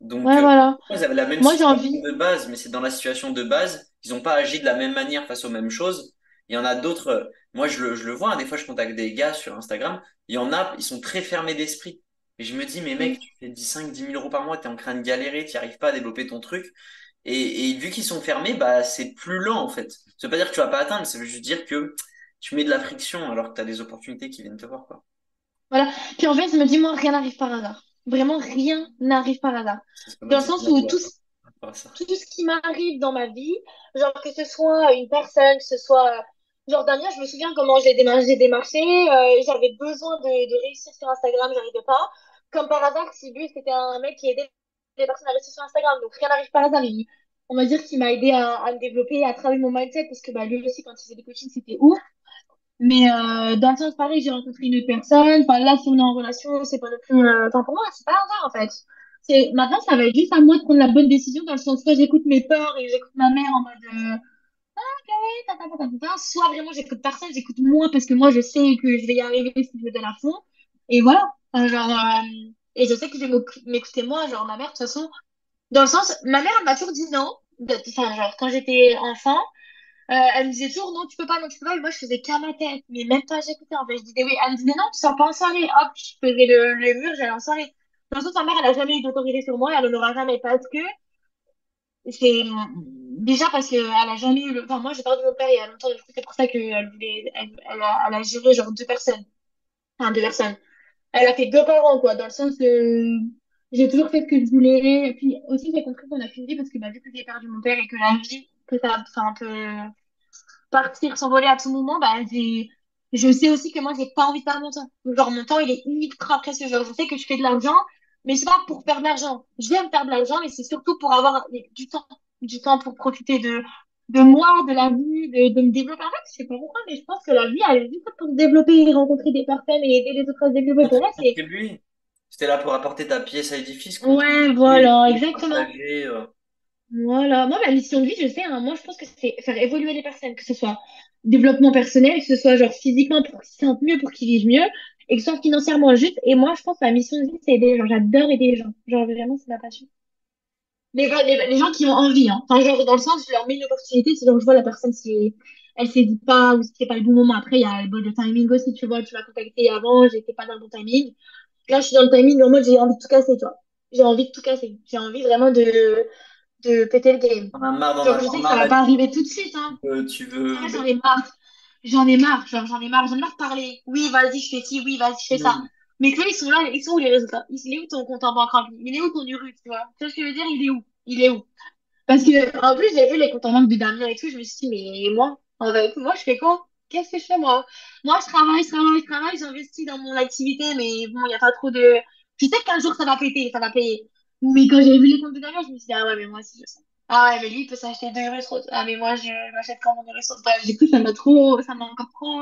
Donc, ouais, voilà. ils avaient la même Moi, j'ai situation envie. de base, mais c'est dans la situation de base, ils n'ont pas agi de la même manière face aux mêmes choses. Il y en a d'autres, moi je le vois, hein, des fois je contacte des gars sur Instagram, il y en a, ils sont très fermés d'esprit. Et je me dis, mais mec, tu fais 5 10 000 euros par mois, tu es en train de galérer, tu n'y arrives pas à développer ton truc. Et vu qu'ils sont fermés, bah, c'est plus lent en fait. Ça veut pas dire que tu vas pas atteindre, ça veut juste dire que tu mets de la friction alors que tu as des opportunités qui viennent te voir, quoi. Voilà. Puis en fait, je me dis, moi, rien n'arrive par hasard. Vraiment, rien n'arrive par hasard. C'est ce que m'a Dans le dit sens ma où voix, par rapport à ça. tout ce qui m'arrive dans ma vie, genre que ce soit une personne, que ce soit... Genre Damien, je me souviens comment j'ai démarché, j'avais besoin de réussir sur Instagram, j'arrivais pas. Comme par hasard, si lui, c'était un mec qui aidait les personnes à réussir sur Instagram, donc rien n'arrive par hasard. On va dire qu'il m'a aidé à me développer, à travailler mon mindset, parce que bah, lui aussi, quand il faisait des coachings, c'était ouf. Mais dans le sens pareil, j'ai rencontré une autre personne. Enfin, là, si on est en relation, c'est pas non plus. Enfin, pour moi, c'est pas un hasard en fait. C'est maintenant, ça va être juste à moi de prendre la bonne décision dans le sens soit j'écoute mes peurs et j'écoute ma mère en mode ok, soit vraiment j'écoute personne, j'écoute moi parce que moi je sais que je vais y arriver si je me donne à fond. Et voilà. Enfin, genre et je sais que je vais m'écouter moi, genre ma mère de toute façon. Dans le sens, ma mère elle m'a toujours dit non. Enfin, genre quand j'étais enfant. Elle me disait toujours non, tu peux pas, non, tu peux pas. Et moi, je faisais qu'à ma tête. Mais même pas, j'écoutais. En fait, je disais oui. Elle me disait non, tu sors pas en soirée. Hop, je faisais le mur, j'allais en soirée. Dans le sens, ma mère, elle a jamais eu d'autorité sur moi. Elle en aura jamais. Parce que c'est. Déjà, parce qu'elle a jamais eu le. Enfin, moi, j'ai perdu mon père il y a longtemps. Du coup, c'est pour ça qu'elle voulait. Elle a géré genre deux personnes. Enfin, deux personnes. Elle a fait deux parents, quoi. Dans le sens que. J'ai toujours fait ce que je voulais. Et puis aussi, j'ai compris qu'on a qu'une vie parce que bah, vu que j'ai perdu mon père et que la vie, que ça. Enfin, que partir, s'envoler à tout moment, bah, je sais aussi que moi, j'ai pas envie de perdre mon temps. Genre, mon temps, il est ultra précieux. Genre, je sais que je fais de l'argent, mais c'est pas pour perdre de l'argent. J'aime perdre de l'argent, mais c'est surtout pour avoir du temps. Du temps pour profiter de moi, de la vie, de me développer. En fait, je sais pas pourquoi, mais je pense que la vie, elle est juste pour se développer, rencontrer des personnes et aider les autres à se développer. Pour moi, c'est, Contribuer. C'était là pour apporter ta pièce à l'édifice, ouais, contribuer, voilà, aider, exactement. partager. Voilà, moi ma mission de vie, je sais, hein, moi je pense que c'est faire évoluer les personnes, que ce soit développement personnel, que ce soit genre physiquement pour qu'ils se sentent mieux, pour qu'ils vivent mieux, et que ce soit financièrement juste. Et moi je pense que ma mission de vie, c'est aider les gens. J'adore aider les gens. Genre vraiment, c'est ma passion. Les gens qui ont envie, hein. Enfin, genre dans le sens, je leur mets une opportunité, si genre je vois la personne si elle saisit pas ou si c'est pas le bon moment. Après, il y a le bon timing aussi, tu vois, tu m'as contacté avant, j'étais pas dans le bon timing. Là, je suis dans le timing en mode j'ai envie de tout casser, tu vois. J'ai envie de tout casser. J'ai envie vraiment de péter le game. On a marre d'en Genre, je avoir sais que ça marre va là. pas arriver tout de suite, hein. Tu En fait, veux. j'en ai marre. J'en ai marre, genre, j'en ai marre de parler. Oui, vas-y, je fais ci, oui, vas-y, je fais ça. Hmm. Mais que là, ils sont là, ils sont où les résultats? Il est où ton compte en banque rempli? Il est où ton URU, tu vois? Tu vois ce que je veux dire? Il est où? Il est où? Parce que, en plus, j'ai vu les comptes en banque de Damien et tout, je me suis dit, mais moi, en fait, moi, je fais quoi? Qu'est-ce que je fais, moi? Moi, je travaille, j'investis dans mon activité, mais bon, il n'y a pas trop de. Je sais qu'un jour, ça va péter, ça va payer. Mais quand j'ai vu les comptes de Damien, je me suis dit, ah ouais, mais moi aussi, je sais. Ah ouais, mais lui, il peut s'acheter deux euros. Ah, mais moi, je m'achète quand mon euro. Bref, du coup, ça m'a encore trop.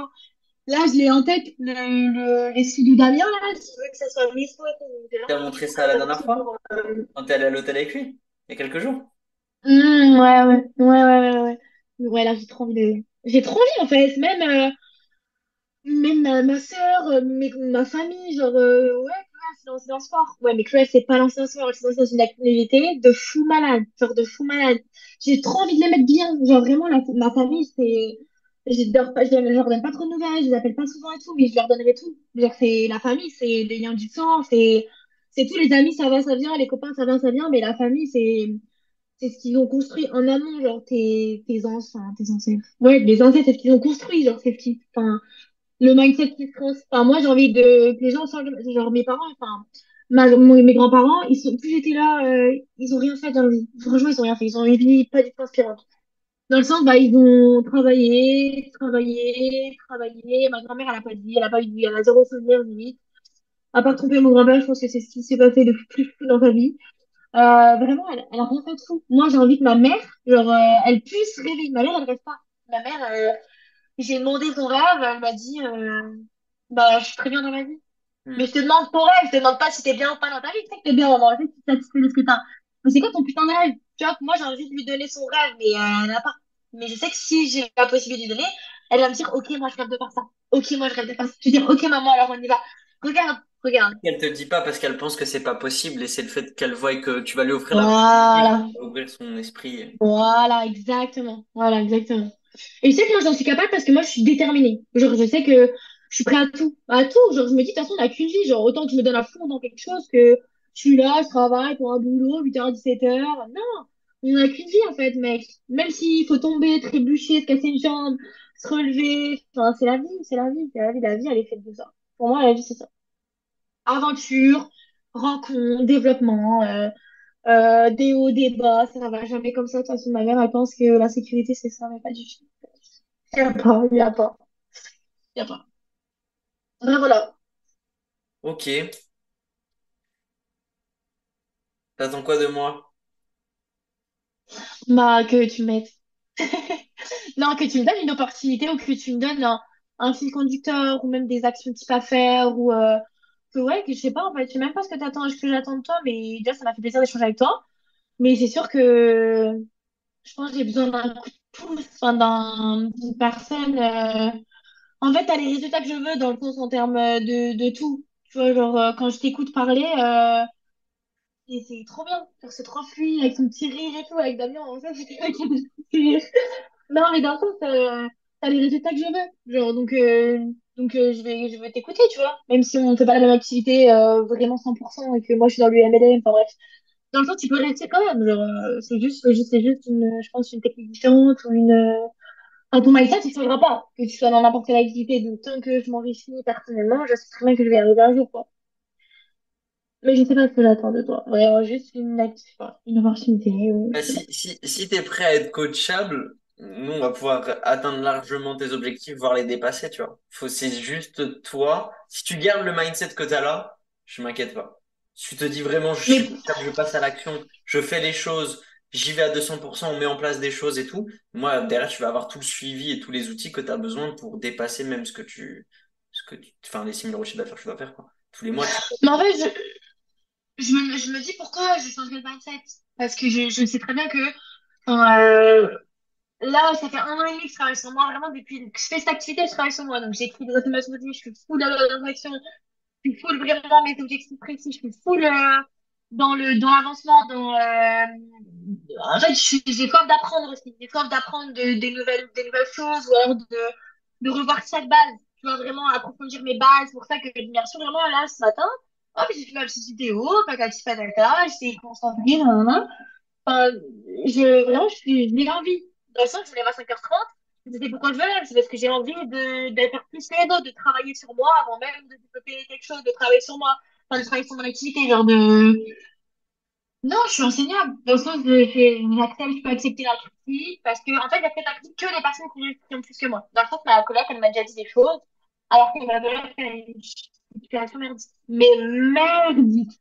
Là, je l'ai en tête, les sous de Damien, là, si tu veux que ça soit mis sous et tout. Donc, là, T'as je montré suis ça la très dernière investie fois? pour. Quand t'es allé à l'hôtel avec lui? Il y a quelques jours? Ouais, ouais, ouais, ouais, ouais, ouais. Ouais, là, j'ai trop envie de. J'ai trop envie, en fait. Même ma soeur, ma famille, genre, ouais, Chloé, elle s'est lancée dans le sport. Ouais, mais Chloé, elle s'est pas lancée dans le sport, elle s'est lancée dans une activité de fou malade, genre de fou malade. J'ai trop envie de les mettre bien. Genre, vraiment, ma famille, c'est. je leur donne pas trop de nouvelles, je les appelle pas souvent et tout, mais je leur donnerai tout. Genre, c'est la famille, c'est les liens du sang, c'est tous les amis, ça va, ça vient, les copains, ça va, ça vient, mais la famille, c'est ce qu'ils ont construit en amont, genre tes ancêtres. Ouais, les ancêtres, c'est ce qu'ils ont construit, genre, c'est ce qui, enfin, le mindset qui se construit. Enfin, moi, j'ai envie que les gens soient, genre, mes parents, enfin, mes grands-parents, plus j'étais là, ils ont rien fait dans la vie. Franchement, ils ont rien fait. Ils ont une vie pas du tout inspirante. Dans le sens, bah, ils ont travaillé, travaillé, travaillé. Ma grand-mère, elle a pas de vie, elle a pas eu de vie, elle a zéro souvenir, limite. À part tromper mon grand-père, je pense que c'est ce qui s'est passé de plus fou dans sa vie. Vraiment, elle a rien fait de fou. Moi, j'ai envie que ma mère, genre, elle puisse rêver. Ma mère, elle rêve pas. Ma mère, j'ai demandé son rêve, elle m'a dit, bah, je suis très bien dans ma vie. Mais Hmm. je te demande ton rêve, je te demande pas si t'es bien ou pas dans ta vie. Tu sais que t'es bien, maman. Je sais que tu es satisfait de ce que t'as. Mais c'est quoi ton putain de rêve? Tu vois, moi, j'ai envie de lui donner son rêve, mais elle n'a pas. Mais je sais que si j'ai la possibilité de lui donner, elle va me dire, OK, moi, je rêve de faire ça. OK, moi, je rêve de faire ça. Je vais dire, OK, maman, alors on y va. Regarde, regarde. Elle te le dit pas parce qu'elle pense que c'est pas possible et c'est le fait qu'elle voit que tu vas lui offrir la possibilité, Voilà. elle va ouvrir son esprit. Voilà, exactement. Voilà, exactement. Et je sais que moi, j'en suis capable parce que moi, je suis déterminée. Genre, je sais que je suis prête à tout. À tout. Genre, je me dis, de toute façon, on n'a qu'une vie. Genre, autant que je me donne à fond dans quelque chose que je suis là, je travaille pour un boulot, 8h, 17h. Non, on n'a qu'une vie, en fait, mec. Même s'il faut tomber, trébucher, se casser une jambe, se relever. Enfin, c'est la vie, c'est la vie, c'est la vie. La vie, elle est faite de ça. Pour moi, la vie, c'est ça. Aventure, rencontre, développement. Des hauts, des bas, ça va jamais comme ça. De toute façon, ma mère, elle pense que la sécurité, c'est ça, mais pas du tout. Il n'y a pas, il n'y a pas, il n'y a pas. Bref, voilà. Ok, t'attends quoi de moi? Bah, que tu m'aides. Non, que tu me donnes une opportunité ou que tu me donnes un fil conducteur ou même des actions type à faire ou que ouais, que je sais pas, en fait, je sais même pas ce que t'attends, ce que j'attends de toi, mais déjà, ça m'a fait plaisir d'échanger avec toi. Mais c'est sûr que je pense que j'ai besoin d'un coup de pouce, enfin, d'une personne. En fait, t'as les résultats que je veux dans le sens en termes de tout. Tu vois, genre, quand je t'écoute parler, et c'est trop bien. Genre, c'est trop fluide, avec son petit rire et tout, avec Damien, en fait, c'est avec son petit rire. Non, mais dans le sens, t'as les résultats que je veux. Genre, je vais t'écouter, tu vois. Même si on fait pas la même activité vraiment 100% et que moi, je suis dans l'UMLM, enfin bref. Dans le sens, tu peux rester quand même. Genre, c'est juste une, je pense, une technique différente ou une, enfin, ton mindset, il ne changera pas, que tu sois dans n'importe quelle activité. Donc, tant que je m'enrichis personnellement, je sais très bien que je vais y arriver un jour, quoi. Mais je sais pas ce que j'attends de toi. Vraiment, juste une opportunité. Bah, Je sais pas. si tu es prêt à être coachable, nous, on va pouvoir atteindre largement tes objectifs, voire les dépasser, tu vois. C'est juste toi. Si tu gardes le mindset que tu as là, je m'inquiète pas. Si tu te dis vraiment, je suis Mais, coachable, je passe à l'action, je fais les choses, j'y vais à 200%, on met en place des choses et tout. Moi, derrière, tu vas avoir tout le suivi et tous les outils que tu as besoin pour dépasser même enfin, les 6 000 € de chiffre d'affaires que tu dois faire, quoi. Tous les mois, mais en fait, je me dis pourquoi je changerais de mindset. Parce que je sais très bien que euh, là, ça fait 1 an et demi que je travaille sur moi. Vraiment, depuis que je fais cette activité, je travaille sur moi. Donc, j'écris des automations, je suis full d'action, je suis full vraiment mes objectifs précis, je suis full dans l'avancement, en fait, j'ai soif d'apprendre aussi, j'ai soif d'apprendre des nouvelles choses ou alors de revoir chaque base, tu vois, vraiment approfondir mes bases. C'est pour ça que, bien sûr, vraiment, là, ce matin, hop, j'ai fait ma petite vidéo, patati patata, j'étais concentrée, nan. Enfin, je l'ai envie. Dans le sens, je me lève à 5h30. C'est pourquoi je me lève. C'est parce que j'ai envie de faire plus que les autres, de travailler sur moi avant même de développer quelque chose, de travailler sur moi, enfin, de travailler sur mon activité, genre de... Non, je suis enseignable. Dans le sens de, j'accepte, je peux accepter la critique, parce que, en fait, j'accepte la critique que les personnes qui ont plus que moi. Dans le sens, ma collègue, elle m'a déjà dit des choses, alors que ma collègue, elle a une situation merdique. Mais merdique.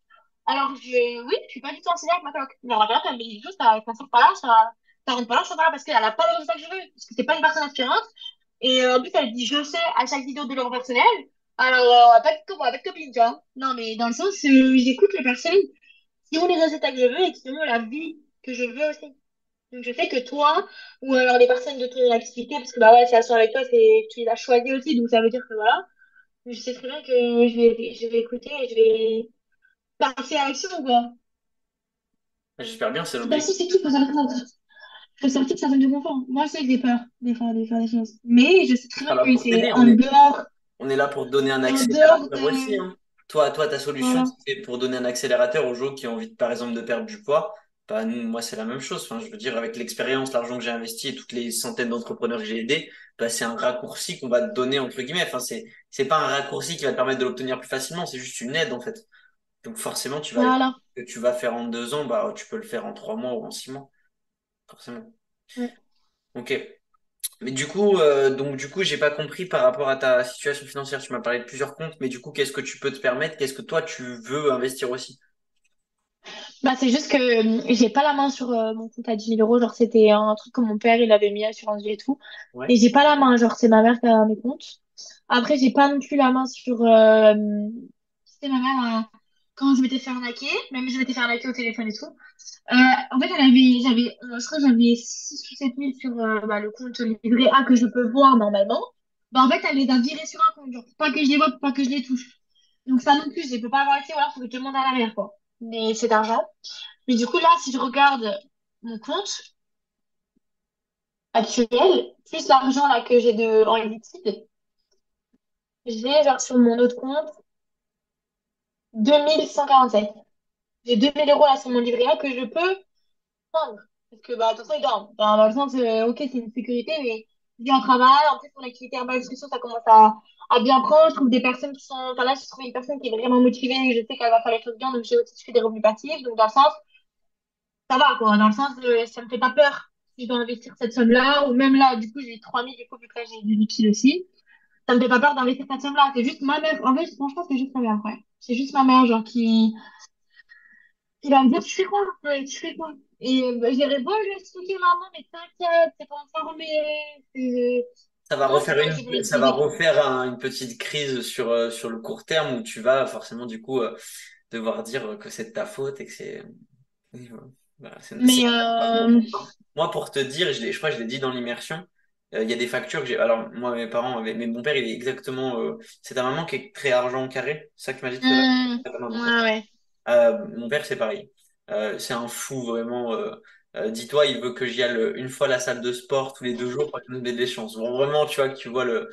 Alors, oui, je suis pas du tout enseignée avec ma coloc. Mais regarde, elle me dit juste, ça sort pas là, ça rentre pas là, ça sort pas là, parce qu'elle a pas le résultat que je veux, parce que c'est pas une personne inspirante. Et en plus, elle dit, je sais, à chaque vidéo de développement personnel. Alors, on va pas être copine, tu vois. Non, mais dans le sens, j'écoute les personnes qui ont les résultats que je veux et qui ont la vie que je veux aussi. Donc, je sais que toi, ou alors les personnes de ton activité, parce que bah ouais, c'est associé avec toi, c'est, tu les as choisis aussi, donc ça veut dire que voilà. Je sais très bien que je vais écouter et je vais passer à l'action, quoi. j'espère bien, c'est Bah si, l'objectif. c'est tout, faut s'arrêter là. faut sortir de sa zone de confort. Moi, je sais que j'ai peur de faire des choses. Mais je sais très sera bien là que pour c'est t'aider. en On est là pour te donner un dehors accélérateur aussi, de... hein. Toi, ta solution, Voilà. c'est pour donner un accélérateur aux gens qui ont envie, par exemple, de perdre du poids. Bah, nous, moi, c'est la même chose. Enfin, je veux dire, avec l'expérience, l'argent que j'ai investi et toutes les centaines d'entrepreneurs que j'ai aidés, bah, c'est un raccourci qu'on va te donner, entre guillemets. Enfin, c'est pas un raccourci qui va te permettre de l'obtenir plus facilement. C'est juste une aide, en fait. Donc, forcément, Voilà. que tu vas faire en 2 ans, bah, tu peux le faire en 3 mois ou en 6 mois. Forcément. Ouais. Ok. Mais du coup, j'ai pas compris par rapport à ta situation financière. Tu m'as parlé de plusieurs comptes, mais du coup, qu'est-ce que tu peux te permettre? Qu'est-ce que toi, tu veux investir aussi? Bah, c'est juste que j'ai pas la main sur mon compte à 10 000 euros. Genre, c'était un truc que mon père, il avait mis assurance vie et tout. Et Ouais. j'ai pas la main. Genre, c'est ma mère qui a mes comptes. Après, j'ai pas non plus la main sur... c'était ma mère quand je m'étais fait arnaquer. Même je m'étais fait arnaquer au téléphone et tout. Euh, en fait, je crois que j'avais 6 ou 7 000 sur bah, le compte livret A que je peux voir normalement. Bah, en fait, elle les a virés sur un compte. Genre, pour pas que je les vois, pour pas que je les touche. Donc, ça non plus, je peux pas avoir accès. Voilà, faut que je demande à l'arrière, quoi. Mais cet argent. Mais du coup, là, si je regarde mon compte actuel, plus l'argent là que j'ai de en liquide, j'ai genre sur mon autre compte 2147. J'ai 2 000 euros là sur mon livret A que je peux prendre. Parce que, bah, attention, il dort. Enfin, dans le sens, ok, c'est une sécurité, mais j'ai un travail. En plus, mon activité herbale nutrition, ça commence à bien prendre. Je trouve des personnes qui sont. Enfin, là, je trouve une personne qui est vraiment motivée et je sais qu'elle va faire les choses bien. Donc, j'ai aussi fait des revenus passifs. Donc, dans le sens, ça va, quoi. Dans le sens, ça me fait pas peur si je dois investir cette somme-là. Ou même là, du coup, j'ai 3 000, du coup, vu que là, j'ai du liquide aussi. Ça me fait pas peur d'investir cette somme-là. C'est juste ma mère. En fait, franchement, c'est juste ma mère, ouais. C'est juste ma mère, genre, qui va me dire, tu fais quoi? Ouais, tu fais quoi? Et j'irai beau lui expliquer, maman, mais t'inquiète, c'est pas informé. C'est- Non, tu vois, je vais lui Ça va expliquer. refaire une petite crise sur le court terme où tu vas forcément, du coup, devoir dire que c'est de ta faute et que c'est, oui, voilà. Voilà, Mais, moi, pour te dire, je crois que je l'ai dit dans l'immersion, il y a des factures que j'ai. Alors, moi, mes parents avaient. Mais mon père, il est exactement. C'est ta maman qui est très argent carré. C'est ça que tu m'as dit tout à l'heure? Ta maman, ok. ouais, ouais. Mon père, c'est pareil. C'est un fou, vraiment. Dis-toi, il veut que j'y aille une fois à la salle de sport tous les 2 jours pour qu'il me donne des chances. Bon, vraiment, tu vois, que tu vois le.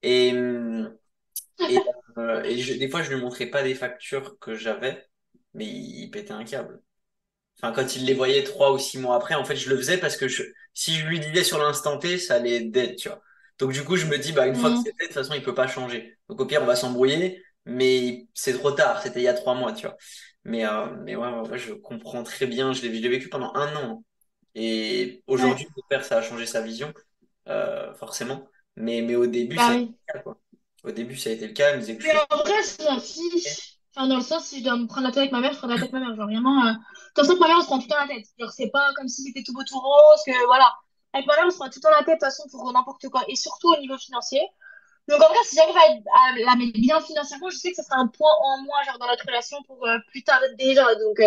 Et, et, des fois, je lui montrais pas des factures que j'avais, mais il pétait un câble. Enfin, quand il les voyait 3 ou 6 mois après, en fait, je le faisais parce que si je lui disais sur l'instant T, ça allait dead, tu vois. Donc, du coup, je me dis, bah, une fois que Hmm. c'est fait, de toute façon, il peut pas changer. Donc, au pire, on va s'embrouiller, mais c'est trop tard. C'était il y a 3 mois, tu vois. Mais ouais, je comprends très bien. Je l'ai vécu pendant un an. Et Ouais, aujourd'hui, mon père, ça a changé sa vision, forcément. Mais au début, bah ça a été oui. le cas, quoi. Au début, ça a été le cas. Il me disait que je Mais faisais. en vrai, je m'en fiche. Enfin, dans le sens, si je dois me prendre la tête avec ma mère, je prendrai la tête avec ma mère. Genre, vraiment, de toute façon, avec ma mère, on se prend tout le temps la tête. Genre, c'est pas comme si c'était tout beau, tout rose, que voilà. Avec ma mère, on se prend tout le temps la tête, de toute façon, pour n'importe quoi. Et surtout au niveau financier. Donc, en vrai, si j'arrive à la mettre bien financièrement, je sais que ce sera un point en moins, genre, dans notre relation pour plus tard déjà. Donc,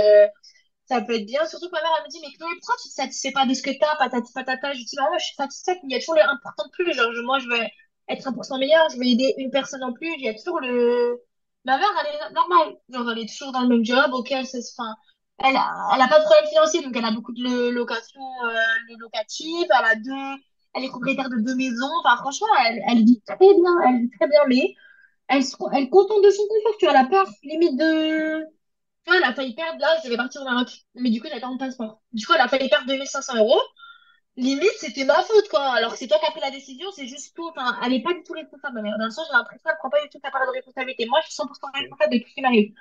ça peut être bien. Surtout que ma mère, elle me dit, mais Chloé, pourquoi tu te satisfais pas de ce que t'as, patati patata. Je lui dis, maman, je suis satisfaite, mais il y a toujours le 1% de plus. Genre, moi, je vais être 1% meilleur, je vais aider une personne en plus. Il y a toujours le. Ma mère, elle est normale. Genre, elle est toujours dans le même job, auquel c'est. Enfin, elle a pas de problème financier, donc elle a beaucoup de locations locatives. Elle a deux. Elle est propriétaire de 2 maisons. Enfin, franchement, elle vit très bien. Elle vit très bien, mais elle contente de son confort. Tu vois, elle a peur, limite de. Tu vois, elle a failli perdre, là, je devais partir au Maroc. Mais du coup, j'avais pas mon passeport. Du coup, elle a failli perdre 2 500 euros. Limite, c'était ma faute, quoi. Alors que c'est toi qui as pris la décision, c'est juste tout. Enfin, elle est pas du tout responsable, ma mère. Dans le sens, j'ai l'impression qu'elle prend pas du tout sa part de responsabilité. Moi, je suis 100% responsable de tout ce qui m'arrive.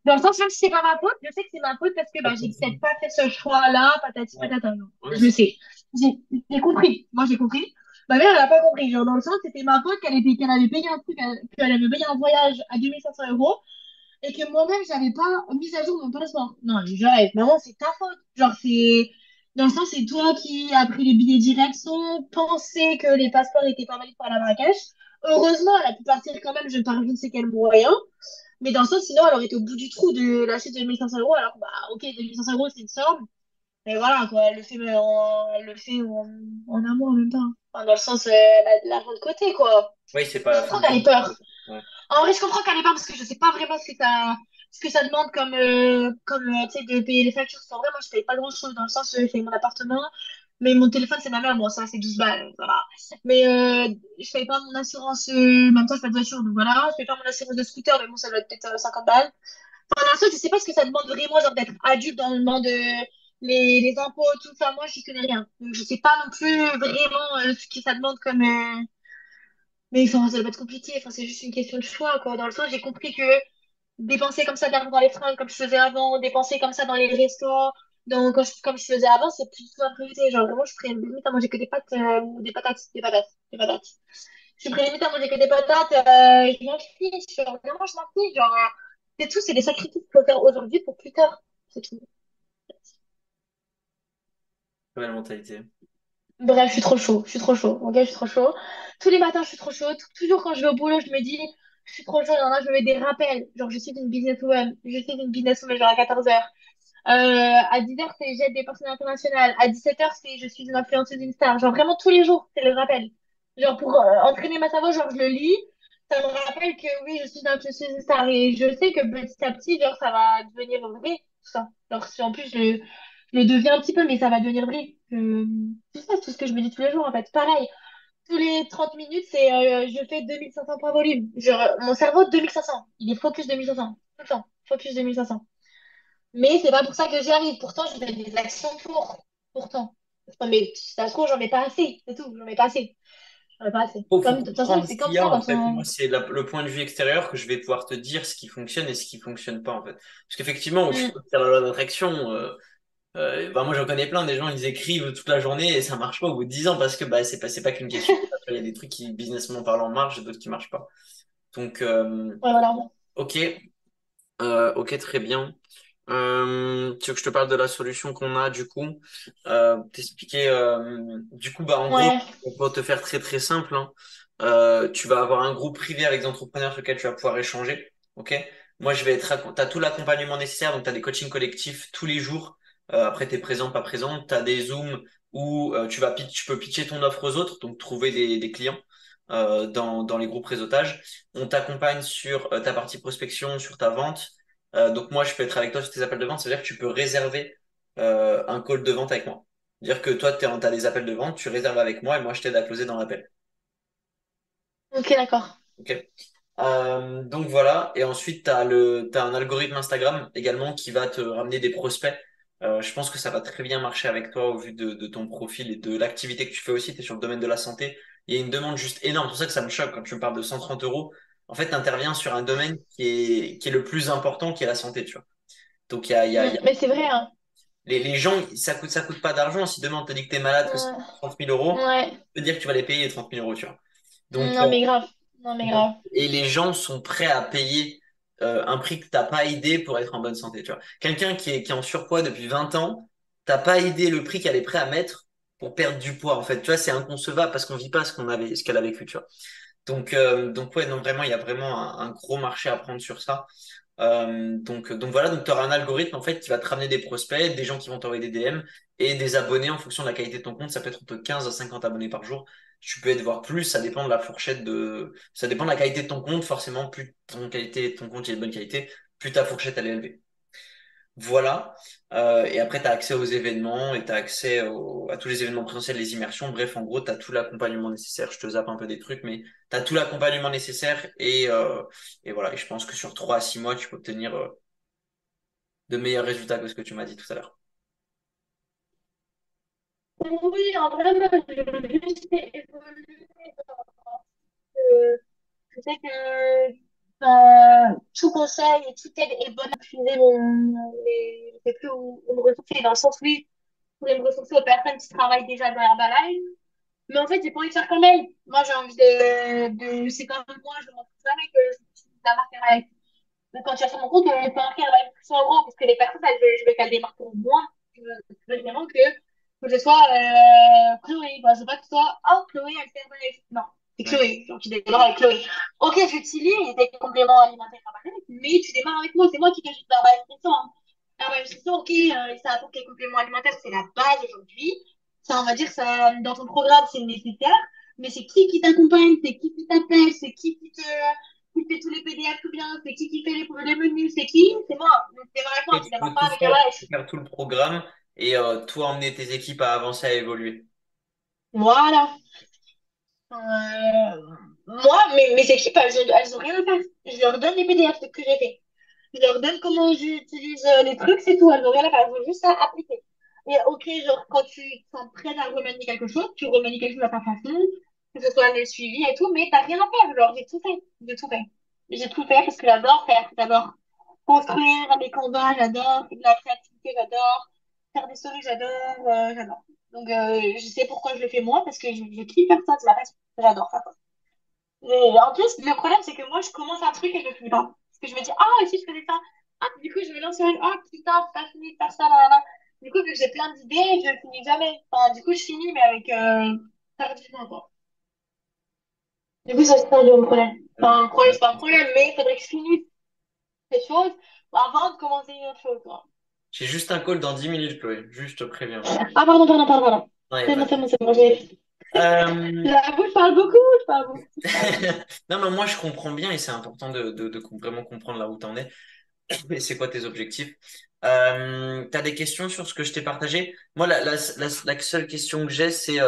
Dans le sens, même si c'est pas ma faute, je sais que c'est ma faute parce que bah, j'ai peut-être pas fait ce choix-là, patati Ouais. patata. Non. Ouais, Je le sais. J'ai compris. Moi, j'ai compris. Ma mère, elle a pas compris. Genre, dans le sens, c'était ma faute qu'elle avait payé un truc, qu'elle avait payé un voyage à 2 500 euros et que moi-même, j'avais pas mis à jour mon passeport. Non, mais genre, maman, c'est ta faute. Genre, c'est. Dans le sens, c'est toi qui as pris les billets directs sans penser que les passeports étaient pas valides pour aller à Marrakech. Heureusement, elle a pu partir quand même, je ne sais je ne sais quel moyen. Mais dans le sens, sinon, elle aurait été au bout du trou de lâcher 2 500 euros. Alors, bah, ok, 2 500 euros, c'est une somme. Mais voilà, quoi, elle le fait en amour en même temps. Enfin, dans le sens, elle a de l'argent de côté, quoi. Oui, c'est Je pas. comprends Enfin, qu'elle ait peur. ouais. En vrai, je comprends qu'elle ait peur parce que je sais pas vraiment ce que ça demande comme, tu sais, de payer les factures. En vrai, moi, je paye pas grand-chose dans le sens, je paye mon appartement. Mais mon téléphone, c'est ma mère, bon, ça, c'est 12 balles, ça va. Mais je paye pas mon assurance, en même temps, je pas de voiture, donc voilà. Je paye pas mon assurance de scooter, mais bon, ça doit être peut-être 50 balles. Pour l'instant, je sais pas ce que ça demande vraiment, genre d'être adulte dans le monde de les impôts, tout ça. Moi, j'y connais rien. Donc, je sais pas non plus vraiment ce que ça demande comme. Mais enfin, ça doit pas être compliqué. Enfin, c'est juste une question de choix, quoi. Dans le sens, j'ai compris que dépenser comme ça d'argent dans les fringues, comme je faisais avant, dépenser comme ça dans les restos, comme je faisais avant, c'est plus du tout ma priorité. Genre, vraiment, je ferais limite à manger que des pâtes, des patates, des patates, des patates. Je ferais limite à manger que des patates, je m'en fiche. Genre, vraiment, je m'en fiche. Genre, c'est tout, c'est des sacrifices qu'il faut faire aujourd'hui pour plus tard. C'est tout. Ouais, la mentalité. Bref, je suis trop chaud, je suis trop chaud, ok, je suis trop chaud. Tous les matins, je suis trop chaud. Toujours quand je vais au boulot, je me dis, je suis trop chaud. Il y en a, je me mets des rappels. Genre, je suis une businesswoman. Je suis une businesswoman, genre à 14h. À 10h, c'est j'aide des personnes internationales. À 17h, c'est je suis une influenceuse d'une star. Genre, vraiment, tous les jours, c'est le rappel. Genre, pour entraîner ma cerveau, genre, je le lis. Ça me rappelle que oui, je suis une influenceuse d'une star. Et je sais que petit à petit, genre, ça va devenir vrai, tout ça. Genre, si en plus, je le deviens un petit peu, mais ça va devenir vrai. C'est ça, tout ce que je me dis tous les jours, en fait. Pareil, tous les 30 minutes, c'est je fais 2500 points volume. Genre, mon cerveau, 2500. Il est focus 2500. Tout le temps. Focus 2500. Mais c'est pas pour ça que j'y arrive. Pourtant, je fais des actions pour. Pourtant. Mais ça se trouve, j'en mets pas assez. C'est tout. J'en mets pas assez. J'en mets pas assez. Faut Comme, de toute façon, comprendre ce c'est qu'il comme y a ça en quand fait. Moi, on. c'est le point de vue extérieur que je vais pouvoir te dire ce qui fonctionne et ce qui fonctionne pas en fait. Parce qu'effectivement, il Hmm. faut faire la loi d'attraction. Bah, moi, j'en connais plein des gens, ils écrivent toute la journée et ça marche pas au bout de 10 ans parce que bah, c'est pas qu'une question. Il y a des trucs qui, businessment parlant, marchent et d'autres qui marchent pas. Donc, Ouais, voilà. ok, ok, très bien. Tu veux que je te parle de la solution qu'on a du coup? T'expliquer. Du coup, bah, en gros, Ouais. on peut te faire très très simple, hein. Tu vas avoir un groupe privé avec des entrepreneurs sur lesquels tu vas pouvoir échanger. Ok? Moi, je vais être. T'as tout l'accompagnement nécessaire, donc t'as des coachings collectifs tous les jours. Après, t'es présent, pas présent. T'as des Zooms où tu peux pitcher ton offre aux autres, donc trouver des clients dans les groupes réseautage. On t'accompagne sur ta partie prospection, sur ta vente. Donc moi, je peux être avec toi sur tes appels de vente. Ça veut dire que tu peux réserver un call de vente avec moi. C'est-à-dire que toi, tu as des appels de vente, tu réserves avec moi et moi, je t'aide à closer dans l'appel. Ok, d'accord. Ok. Donc voilà. Et ensuite, t'as un algorithme Instagram également qui va te ramener des prospects. Je pense que ça va très bien marcher avec toi au vu de ton profil et de l'activité que tu fais aussi. Tu es sur le domaine de la santé. Il y a une demande juste énorme. C'est pour ça que ça me choque quand tu me parles de 130 euros. En fait, tu interviens sur un domaine qui est le plus important, qui est la santé, tu vois. Donc, il y a Mais c'est vrai, hein. les gens, ça coûte pas d'argent. Si demain on te dit que t'es malade, que c'est Ouais. 30 000 euros, Ouais. tu peux dire que tu vas les payer les 30 000 euros, tu vois. Donc, Non, mais grave. Non, mais grave. et les gens sont prêts à payer un prix que t'as pas aidé pour être en bonne santé, tu vois. Quelqu'un qui est en surpoids depuis 20 ans, t'as pas aidé le prix qu'elle est prêt à mettre pour perdre du poids, en fait. Tu vois, c'est inconcevable parce qu'on vit pas ce qu'elle a vécu, tu vois. Donc ouais, non, vraiment, il y a vraiment un gros marché à prendre sur ça. Donc voilà, donc tu auras un algorithme en fait qui va te ramener des prospects, des gens qui vont t'envoyer des DM et des abonnés en fonction de la qualité de ton compte. Ça peut être entre 15 à 50 abonnés par jour. Tu peux être voir plus, ça dépend de la fourchette ça dépend de la qualité de ton compte. Forcément, plus ton compte est de bonne qualité, plus ta fourchette elle est élevée. Voilà. Et après, tu as accès aux événements et tu as accès à tous les événements présentiels, les immersions. Bref, en gros, tu as tout l'accompagnement nécessaire. Je te zappe un peu des trucs, mais tu as tout l'accompagnement nécessaire. Et voilà. Et je pense que sur 3 à 6 mois, tu peux obtenir de meilleurs résultats que ce que tu m'as dit tout à l'heure. Oui, en vrai, moi, je veux juste évoluer. Euh, Je sais que tout conseil et toute aide est bonne à puiser les plus où me ressourcer, dans le sens, oui, je pourrais me ressourcer aux personnes qui travaillent déjà dans Herbalife. Mais en fait, j'ai pas envie de faire comme elle. Moi, j'ai envie c'est comme moi, je ne m'en fous jamais que je suis la marque Herbalife. Donc, quand tu vas sur mon compte, tu peux marquer Herbalife 100 euros, parce que les personnes, je veux qu'elles démarquent pour moi. Je veux vraiment que je sois Chloé. Bah, je veux pas que ce soit, oh, Chloé, elle fait Herbalife. Non, c'est Ouais. Chloé. Donc, tu démarres avec Chloé. Ok, j'utilise des compléments alimentaires Herbalife, mais tu démarres avec moi. C'est moi qui t'ajoute l'Herbalife 600. Hein. Herbalife 600, ok, ça apporte les compléments alimentaires, c'est la base aujourd'hui. Ça, on va dire, ça, dans ton programme, c'est nécessaire. Mais c'est qui t'accompagne, c'est qui t'appelle, c'est qui fait tous les PDF tout bien, c'est qui fait les menus, c'est qui? C'est moi. Donc, démarre avec moi, Et tu tu démarres peux pas tout avec faire, tu Herbalife. peux faire tout le programme. et toi emmener tes équipes à avancer, à évoluer. Voilà. Moi, mes équipes, elles ont rien à faire. Je leur donne les PDF que j'ai fait. Je leur donne comment j'utilise les trucs, c'est tout. Elles ont rien à faire. Elles ont juste à appliquer. Et ok, genre, quand tu t'en prêtes à remanier quelque chose, tu remanies quelque chose à ta façon, que ce soit le suivi et tout, mais t'as rien à faire. Genre, j'ai tout fait. J'ai tout fait. J'ai tout fait parce que j'adore faire. J'adore construire mes combats, j'adore la créativité, j'adore faire des stories, j'adore. Donc, je sais pourquoi je le fais moi, parce que je kiffe faire ça, c'est ma passion. J'adore faire ça. Et en plus, le problème, c'est que moi, je commence un truc et je le finis pas. Parce que je me dis, ah, et si je faisais ça? Ah, du coup, je me lance sur une, ah, putain, c'est pas fini de faire ça, là, là, là. Du coup, vu que j'ai plein d'idées, je le finis jamais. Enfin, du coup, je finis, mais avec, tardivement, quoi. Du coup, ça, c'est un peu problème. Enfin, un problème, c'est pas un problème, mais il faudrait que je finisse ces choses avant de commencer une autre chose, quoi. J'ai juste un call dans 10 minutes, Chloé. Juste, je te préviens. Ah, pardon. Non, il n'y a pas de souci. C'est bon, j'ai... Euh, J'avoue, je parle beaucoup, je parle beaucoup. Non, mais moi, je comprends bien et c'est important vraiment comprendre là où tu en es et c'est quoi tes objectifs. Tu as des questions sur ce que je t'ai partagé? Moi, la seule question que j'ai, c'est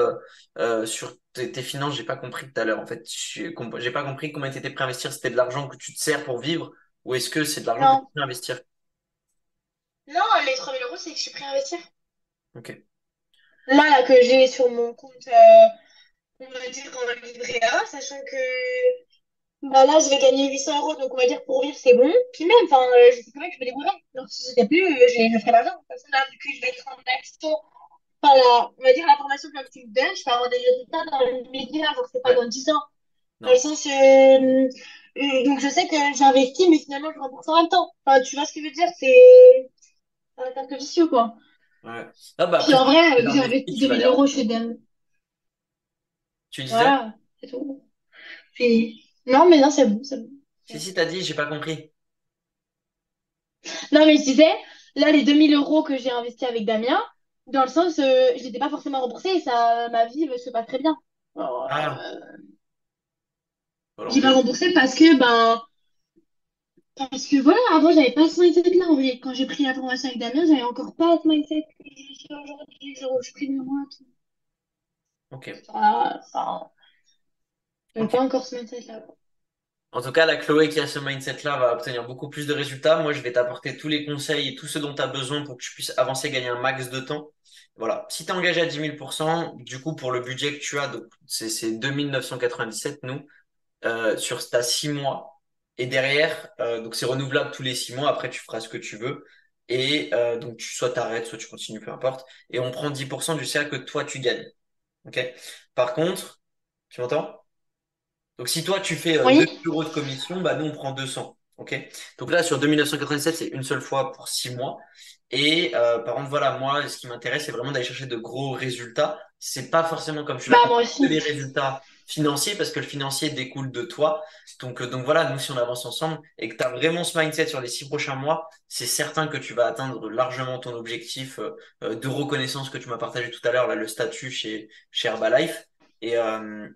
sur tes finances. J'ai pas compris tout à l'heure. En fait, j'ai pas compris comment tu étais prêt à investir. C'était de l'argent que tu te sers pour vivre ou est-ce que c'est de l'argent que tu Non, veux investir? non, les 3 000 euros, c'est que je suis prêt à investir. Ok. Là, que j'ai sur mon compte, on va dire en livret A, sachant que bah là, je vais gagner 800 euros, donc on va dire pour vivre, c'est bon. Puis même, enfin, je sais quand même que je me débrouillerai. Donc si c'était plus, je ferai l'argent. Comme ça, là, vu que je vais être en action, enfin, on va dire l'information que tu me donnes, je peux avoir des résultats dans les médias, genre c'est pas Ouais. dans 10 ans. Dans le Non. sens, donc je sais que j'investis, mais finalement, je rembourse en même temps. Enfin, tu vois ce que je veux dire? C'est un peu vicieux, quoi. Ouais. Ah bah Puis après, si en vrai, tu vu que j'ai investis, investi tu vas 2000 les euros rendre. chez Dem, Tu disais? voilà, c'est tout. Puis, non, mais non, c'est bon, c'est bon. Si, t'as dit, j'ai pas compris. Non, mais je disais, là, les 2000 euros que j'ai investis avec Damien, dans le sens, je n'étais pas forcément remboursée et ça, ma vie se passe très bien. Alors, Ah, alors j'ai pas déjà. remboursé parce que voilà, avant, j'avais pas ce mindset-là. En vrai. Quand j'ai pris la formation avec Damien, j'avais encore pas ce mindset que j'ai aujourd'hui, genre, où je prie de moi, tout. Ok. Voilà, enfin, j'avais Ok. pas encore ce mindset-là, quoi. En tout cas, la Chloé qui a ce mindset-là va obtenir beaucoup plus de résultats. Moi, je vais t'apporter tous les conseils et tout ce dont tu as besoin pour que tu puisses avancer, gagner un max de temps. Voilà. Si tu es engagé à 10 000%, du coup, pour le budget que tu as, donc c'est 2 997, nous, t'as 6 mois. Et derrière, donc c'est renouvelable tous les 6 mois. Après, tu feras ce que tu veux. Et donc, soit tu arrêtes, soit tu continues, peu importe. Et on prend 10% du CA que toi, tu gagnes. OK? Par contre, tu m'entends? Donc, si toi, tu fais 2 Oui. 000 € de commission, bah, nous, on prend 200. OK? Donc là, sur 2 997, c'est une seule fois pour 6 mois. Et par contre, voilà, moi, ce qui m'intéresse, c'est vraiment d'aller chercher de gros résultats. C'est pas forcément, comme tu l'as Bah, compris, moi que aussi. les résultats financiers, parce que le financier découle de toi. Donc voilà, nous, si on avance ensemble et que tu as vraiment ce mindset sur les 6 prochains mois, c'est certain que tu vas atteindre largement ton objectif de reconnaissance que tu m'as partagé tout à l'heure, là, le statut chez Herbalife. Et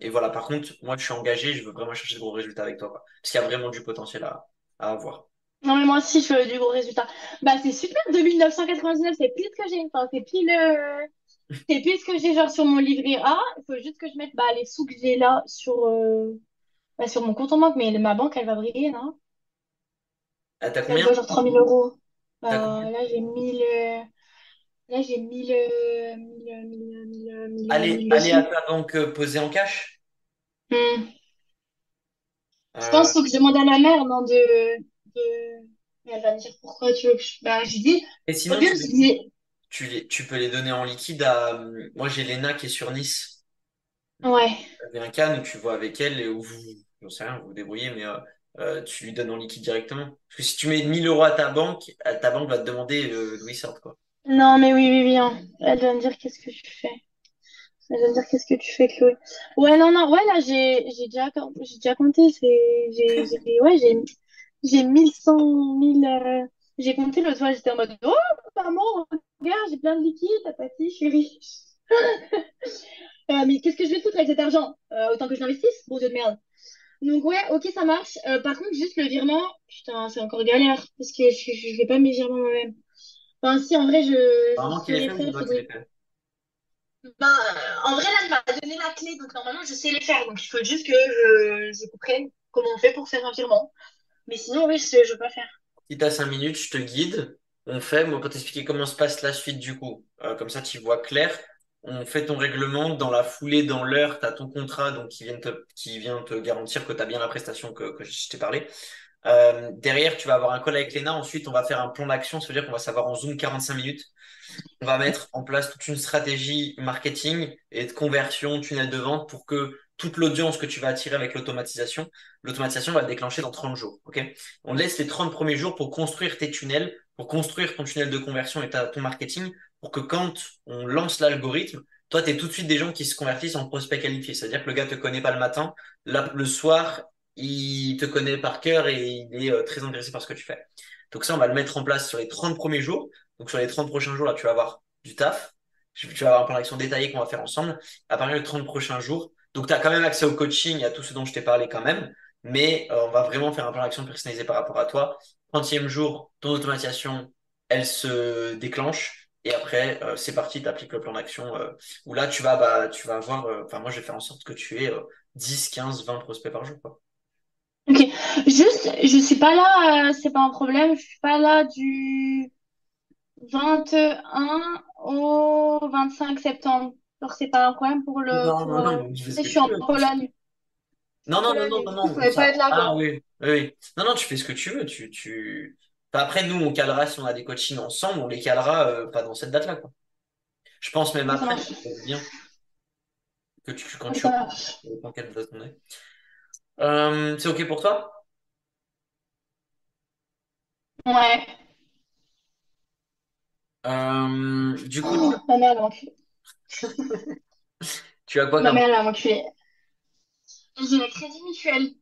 voilà, par contre, moi, je suis engagé, je veux vraiment chercher de gros résultats avec toi, quoi. Parce qu'il y a vraiment du potentiel à avoir. Non, mais moi aussi, je veux du gros résultat. Bah, c'est super, 2999, c'est pile ce que j'ai. Enfin, c'est pile ce que j'ai, genre, sur mon livret A. Il faut juste que je mette, bah, les sous que j'ai là sur mon compte en banque. Mais ma banque, elle va briller, non? Ah, t'as Ça me combien? doit genre 3000 euros. T'as combien? Bah, là, j'ai Allez à1200. ta banque posée en cash. Hmm. Je pense Euh, qu'il faut que je demande à ma mère, non, de... Elle va me dire pourquoi tu veux que je... Bah, j'ai dit, et au sinon, pire, je dis, tu peux les donner en liquide à. Moi, j'ai Léna qui est sur Nice. ouais. Avez un can où tu vois avec elle et où j'en sais rien, vous vous débrouillez, mais tu lui donnes en liquide directement. Parce que si tu mets 1 000 € à ta banque va te demander d'où ils sortent, quoi. Non, mais oui, hein. Elle va me dire qu'est-ce que tu fais. Elle va me dire qu'est-ce que tu fais, Chloé. Ouais, non, ouais, là, j'ai déjà compté. Ouais, j'ai 1100, 1000. J'ai compté l'autre fois, j'étais en mode, oh, maman, regarde, j'ai plein de liquide, tapati, je suis riche. Mais qu'est-ce que je vais foutre avec cet argent? Autant que je l'investisse, bon Dieu de merde. Donc, ouais, ok, ça marche. Par contre, juste le virement, putain, c'est encore galère, parce que je fais pas mes virements moi-même. Enfin, si, en vrai, je Vraiment qu'il les saurais fait ou c'est faire, toi qui les faudrait. fais? Ben, en vrai, là, il m'a donné la clé, donc normalement, je sais les faire. Donc, il faut juste que je comprenne comment on fait pour faire un virement. Mais sinon, oui, je peux pas faire. Si t'as 5 minutes, je te guide. On fait, moi, pour t'expliquer comment se passe la suite du coup. Comme ça, tu vois clair. On fait ton règlement dans la foulée, dans l'heure. Tu as ton contrat donc, qui vient te garantir que tu as bien la prestation que je t'ai parlé. Derrière, tu vas avoir un call avec Léna. Ensuite, on va faire un plan d'action. Ça veut dire qu'on va savoir en Zoom 45 minutes. On va mettre en place toute une stratégie marketing et de conversion, tunnel de vente pour que toute l'audience que tu vas attirer avec l'automatisation va le déclencher dans 30 jours. Ok. On laisse les 30 premiers jours pour construire tes tunnels, pour construire ton tunnel de conversion et ton marketing, pour que quand on lance l'algorithme, toi, tu es tout de suite des gens qui se convertissent en prospects qualifiés. C'est-à-dire que le gars te connaît pas le matin, le soir, il te connaît par cœur et il est très intéressé par ce que tu fais. Donc ça, on va le mettre en place sur les 30 premiers jours. Donc sur les 30 prochains jours, là, tu vas avoir du taf. Tu vas avoir un plan d'action détaillé qu'on va faire ensemble à partir des 30 prochains jours. Donc tu as quand même accès au coaching, à tout ce dont je t'ai parlé quand même. Mais on va vraiment faire un plan d'action personnalisé par rapport à toi. 30e jour, ton automatisation, elle se déclenche. Et après, c'est parti, tu appliques le plan d'action. Où là, tu vas avoir, enfin, moi, je vais faire en sorte que tu aies 10, 15, 20 prospects par jour, quoi. Ok. Juste, je suis pas là, c'est pas un problème. Je suis pas là du 21 au 25 septembre. Alors, c'est pas un problème pour le, Non, pour, non, non, mais tu fais ce tu sais, que je suis tu en veux. Pologne. Je suis Non, en non, non, Pologne non, et non, du coup, je non, pourrais pas ça. être là, Ah quoi. oui, oui, oui. Non, non, tu fais ce que tu veux. Enfin, après, nous, on calera si on a des coachings ensemble, on les calera pas dans cette date-là, quoi. Je pense même Ok, ça après, marche. ça peut être bien quand Ok, tu ça auras marche. dans quelle date on est. C'est OK pour toi? Ouais. Du coup, Oh, ma mère, elle m'a enculée. tu as quoi Ma comme... mère, elle m'a enculée. J'ai le crédit mutuel.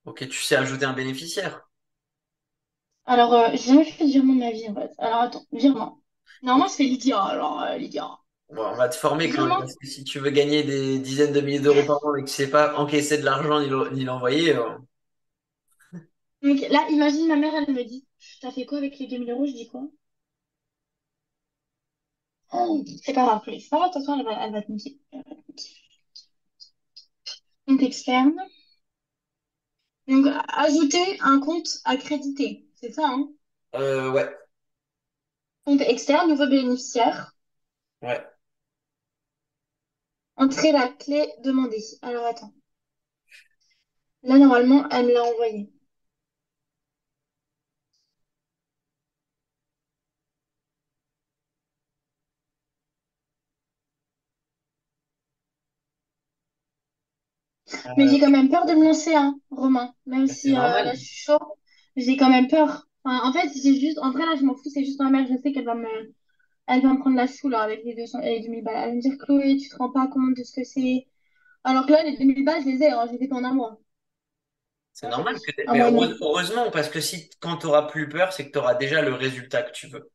OK, tu sais ajouter un bénéficiaire. Alors, j'ai jamais fait de virement de ma vie, en fait. Alors, attends, virement. Normalement, OK, je fais Lydia, alors, Lydia. on va te former, Chloé, Virement. parce que si tu veux gagner des dizaines de milliers d'euros par an et que tu sais pas encaisser de l'argent ni l'envoyer, Donc là, imagine, ma mère, elle me dit, t'as fait quoi avec les 2 000 euros? Je dis quoi? Oh, c'est pas grave, Chloé. C'est pas grave, de toute façon, elle va te niquer. Compte externe. Donc, ajouter un compte accrédité. C'est ça, hein? ouais, Compte externe, nouveau bénéficiaire. ouais. Entrer la clé demandée. Alors, attends. Là, normalement, elle me l'a envoyé. Mais Euh, j'ai quand même peur de me lancer, hein, Romain. Même c'est si là, normal. je suis chaud, j'ai quand même peur. Enfin, en fait, j'ai juste. En vrai, là, je m'en fous. C'est juste ma mère. Je sais qu'elle va me prendre la sou, là, avec les 200 et les 2 000 balles. Elle va me dire, Chloé, tu te rends pas compte de ce que c'est. Alors que là, les 2 000 balles, je les ai. Hein, je les ai fait en un mois. C'est Enfin, je sais normal plus. Un Mais mois et demi. heureusement, parce que si quand tu auras plus peur, c'est que tu auras déjà le résultat que tu veux.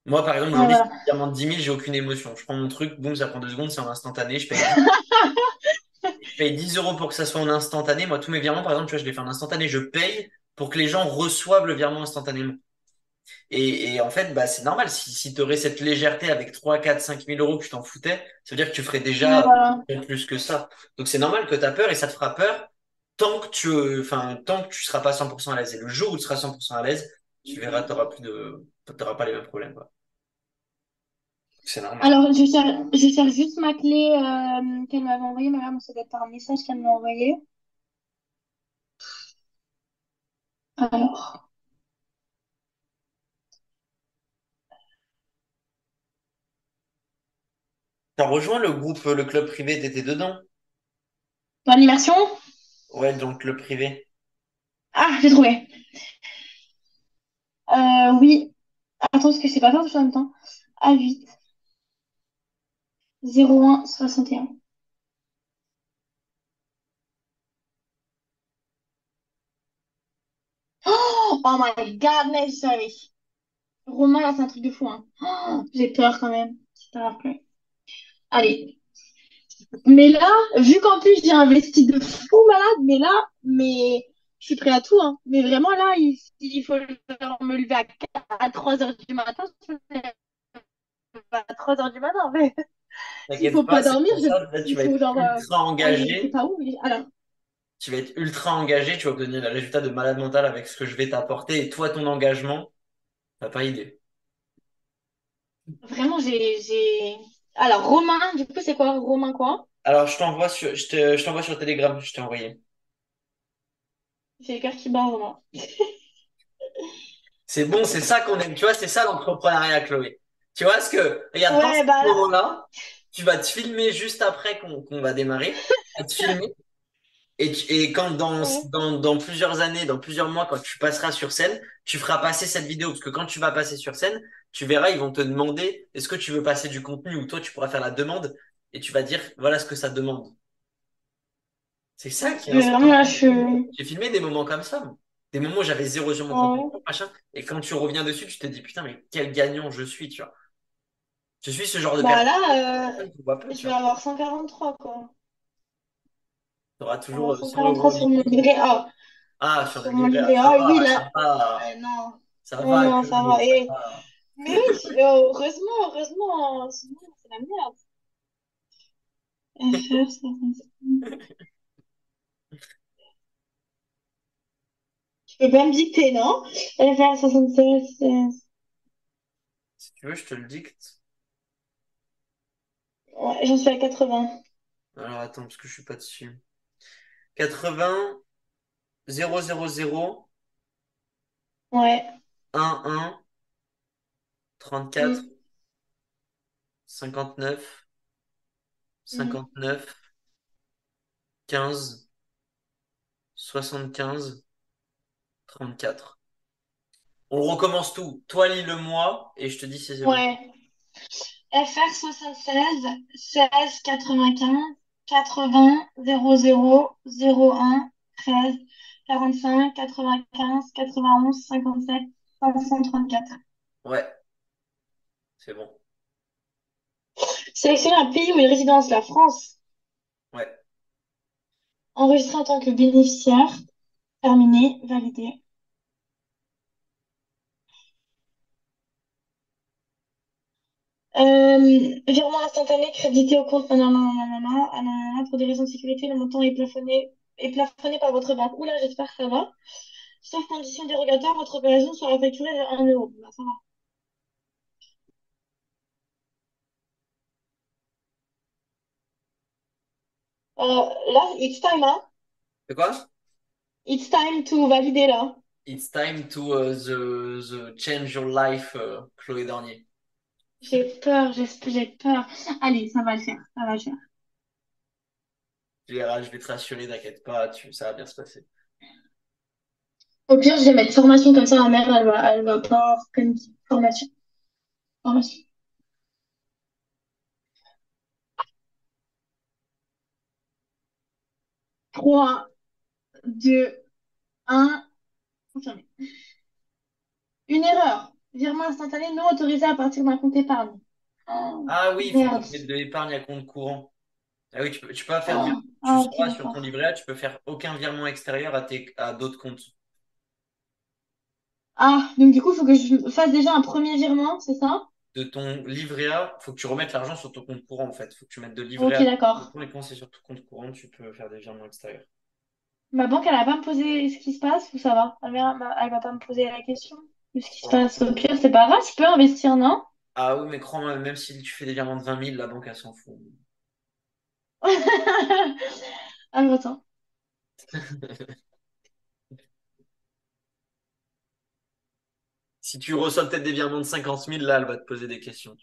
Moi, par exemple, Ouais, aujourd'hui, si voilà. je demande 10 000, j'ai aucune émotion. Je prends mon truc, boum, ça prend 2 secondes, c'est en instantané. Je paye 10 euros pour que ça soit en instantané. Moi, tous mes virements, par exemple, tu vois, je les fais en instantané. Je paye pour que les gens reçoivent le virement instantanément. Et en fait, bah, c'est normal. Si tu aurais cette légèreté avec 3 4 5 000 euros que tu t'en foutais, ça veut dire que tu ferais Ouais, déjà voilà. bien plus que ça. Donc, c'est normal que tu as peur et ça te fera peur tant que tu seras pas 100% à l'aise. Et le jour où tu seras 100% à l'aise, tu verras, t'auras pas les mêmes problèmes, quoi. C'est normal. Alors, je cherche juste ma clé qu'elle m'avait envoyée. Ma mère me fait par un message qu'elle m'a envoyé. Alors, T'as rejoint le groupe, le club privé, t'étais dedans? dans l'immersion? Ouais, donc le privé. Ah, j'ai trouvé. Oui. Attends, parce que c'est pas faire tout en même temps. A8 01 61. Oh my God, mais je savais. Romain, là, c'est un truc de fou, hein. Oh, j'ai peur quand même. C'est pas grave. Allez. Mais là, vu qu'en plus j'ai investi de fou malade, mais là, mais je suis prêt à tout, hein. Mais vraiment, là, il faut genre, me lever à 3 heures du matin. Je me lève à 3 heures du matin, en fait. S'il T'inquiète faut pas, pas c'est dormir, pour ça, là, tu il vas faut être genre ultra aller, je sais engagé. pas où. Alors, Tu vas être ultra engagé, tu vas obtenir des résultats de malade mental avec ce que je vais t'apporter. Et toi, ton engagement, t'as pas idée. vraiment, Alors, Romain, du coup, c'est quoi? Romain quoi? Alors, je t'envoie sur Telegram, je t'ai envoyé. J'ai le cœur qui bat, Romain. C'est bon, c'est ça qu'on aime. Tu vois, c'est ça l'entrepreneuriat, Chloé. Tu vois ce que, regarde, dans ce Ouais, bah là, moment-là, tu vas te filmer juste après qu'on va démarrer. Tu vas te filmer. Et quand ouais. dans plusieurs années, dans plusieurs mois, quand tu passeras sur scène, tu feras passer cette vidéo. Parce que quand tu vas passer sur scène, tu verras, ils vont te demander, est-ce que tu veux passer du contenu ou toi, tu pourras faire la demande et tu vas dire, voilà ce que ça demande. C'est ça qui est Mais vraiment, là, inspirant. je suis... J'ai filmé des moments comme ça, moi. Des moments où j'avais zéro sur mon compte, Ouais. machin. Et quand tu reviens dessus, tu te dis, putain, mais quel gagnant je suis, tu vois. Je suis ce genre de Bah personne là, qui voit peu, je tu vais vois. avoir 143 quoi. Tu auras Je vais avoir toujours 100 143 euros sur mon liquide. livret A. Ah, sur le Sur mon livret A, livret A, et oui, là. ça va, Non. ça Non, va, non, ça Chloé, va. ça va. Mais oui, heureusement, sinon, c'est la merde. FR 65. Tu peux pas me dicter, non? FR 76. Si tu veux, je te le dicte. Ouais, j'en suis à 80. Alors attends, parce que je suis pas dessus. 80 000 Ouais. 11 34 Mm, 59 mm. 59 15 75 34. On recommence tout. Toi, lis le moi et je te dis si c'est bon. Ouais. FR 76 16 95 80 00 01 13 45 95 91 57 534. Ouais, c'est bon. Sélectionnez un pays ou une résidence, la France. Ouais. Enregistré en tant que bénéficiaire. Terminé. Validé. Virement instantané crédité au compte. Non, non, non, non, non, non, ah, non, non, non, pour des raisons de sécurité, le montant est plafonné par votre banque. Oula, j'espère que ça va. Sauf condition dérogatoire, votre opération sera facturée de 1 euro. Bah, ça va. Là, it's time, hein? C'est quoi? It's time to valider, là. It's time to the change your life, Chloé Dornier. J'ai peur, j'ai peur. Allez, ça va le faire, ça va le faire. Tu verras, je vais te rassurer, t'inquiète pas, ça va bien se passer. Au pire, je vais mettre formation comme ça, ma mère, elle va pas organiser. Formation, formation. 3, 2, 1. Confirmé. Une erreur. Virement instantané non autorisé à partir d'un compte épargne. Oh, Ah oui, il faut pas merde. mettre de l'épargne à compte courant. Ah oui, tu peux pas faire Oh. tu Ah, ok, sauras sur ton d'accord. livret A, tu peux faire aucun virement extérieur à d'autres comptes. Ah, donc du coup, il faut que je fasse déjà un premier virement, c'est ça? De ton livret A, faut que tu remettes l'argent sur ton compte courant en fait. Faut que tu mettes de livret Ok, A d'accord. et quand c'est sur ton compte courant, tu peux faire des virements extérieurs. Ma banque, elle va pas me poser ce qui se passe ou ça va? Elle va pas me poser la question de ce qui se Crois-moi. passe. Au pire, c'est pas grave, je peux investir, non? Ah oui, mais crois-moi, même si tu fais des virements de 20 000, la banque elle s'en fout. Alors, attends. Si tu reçois peut-être des virements de 50 000, là, elle va te poser des questions.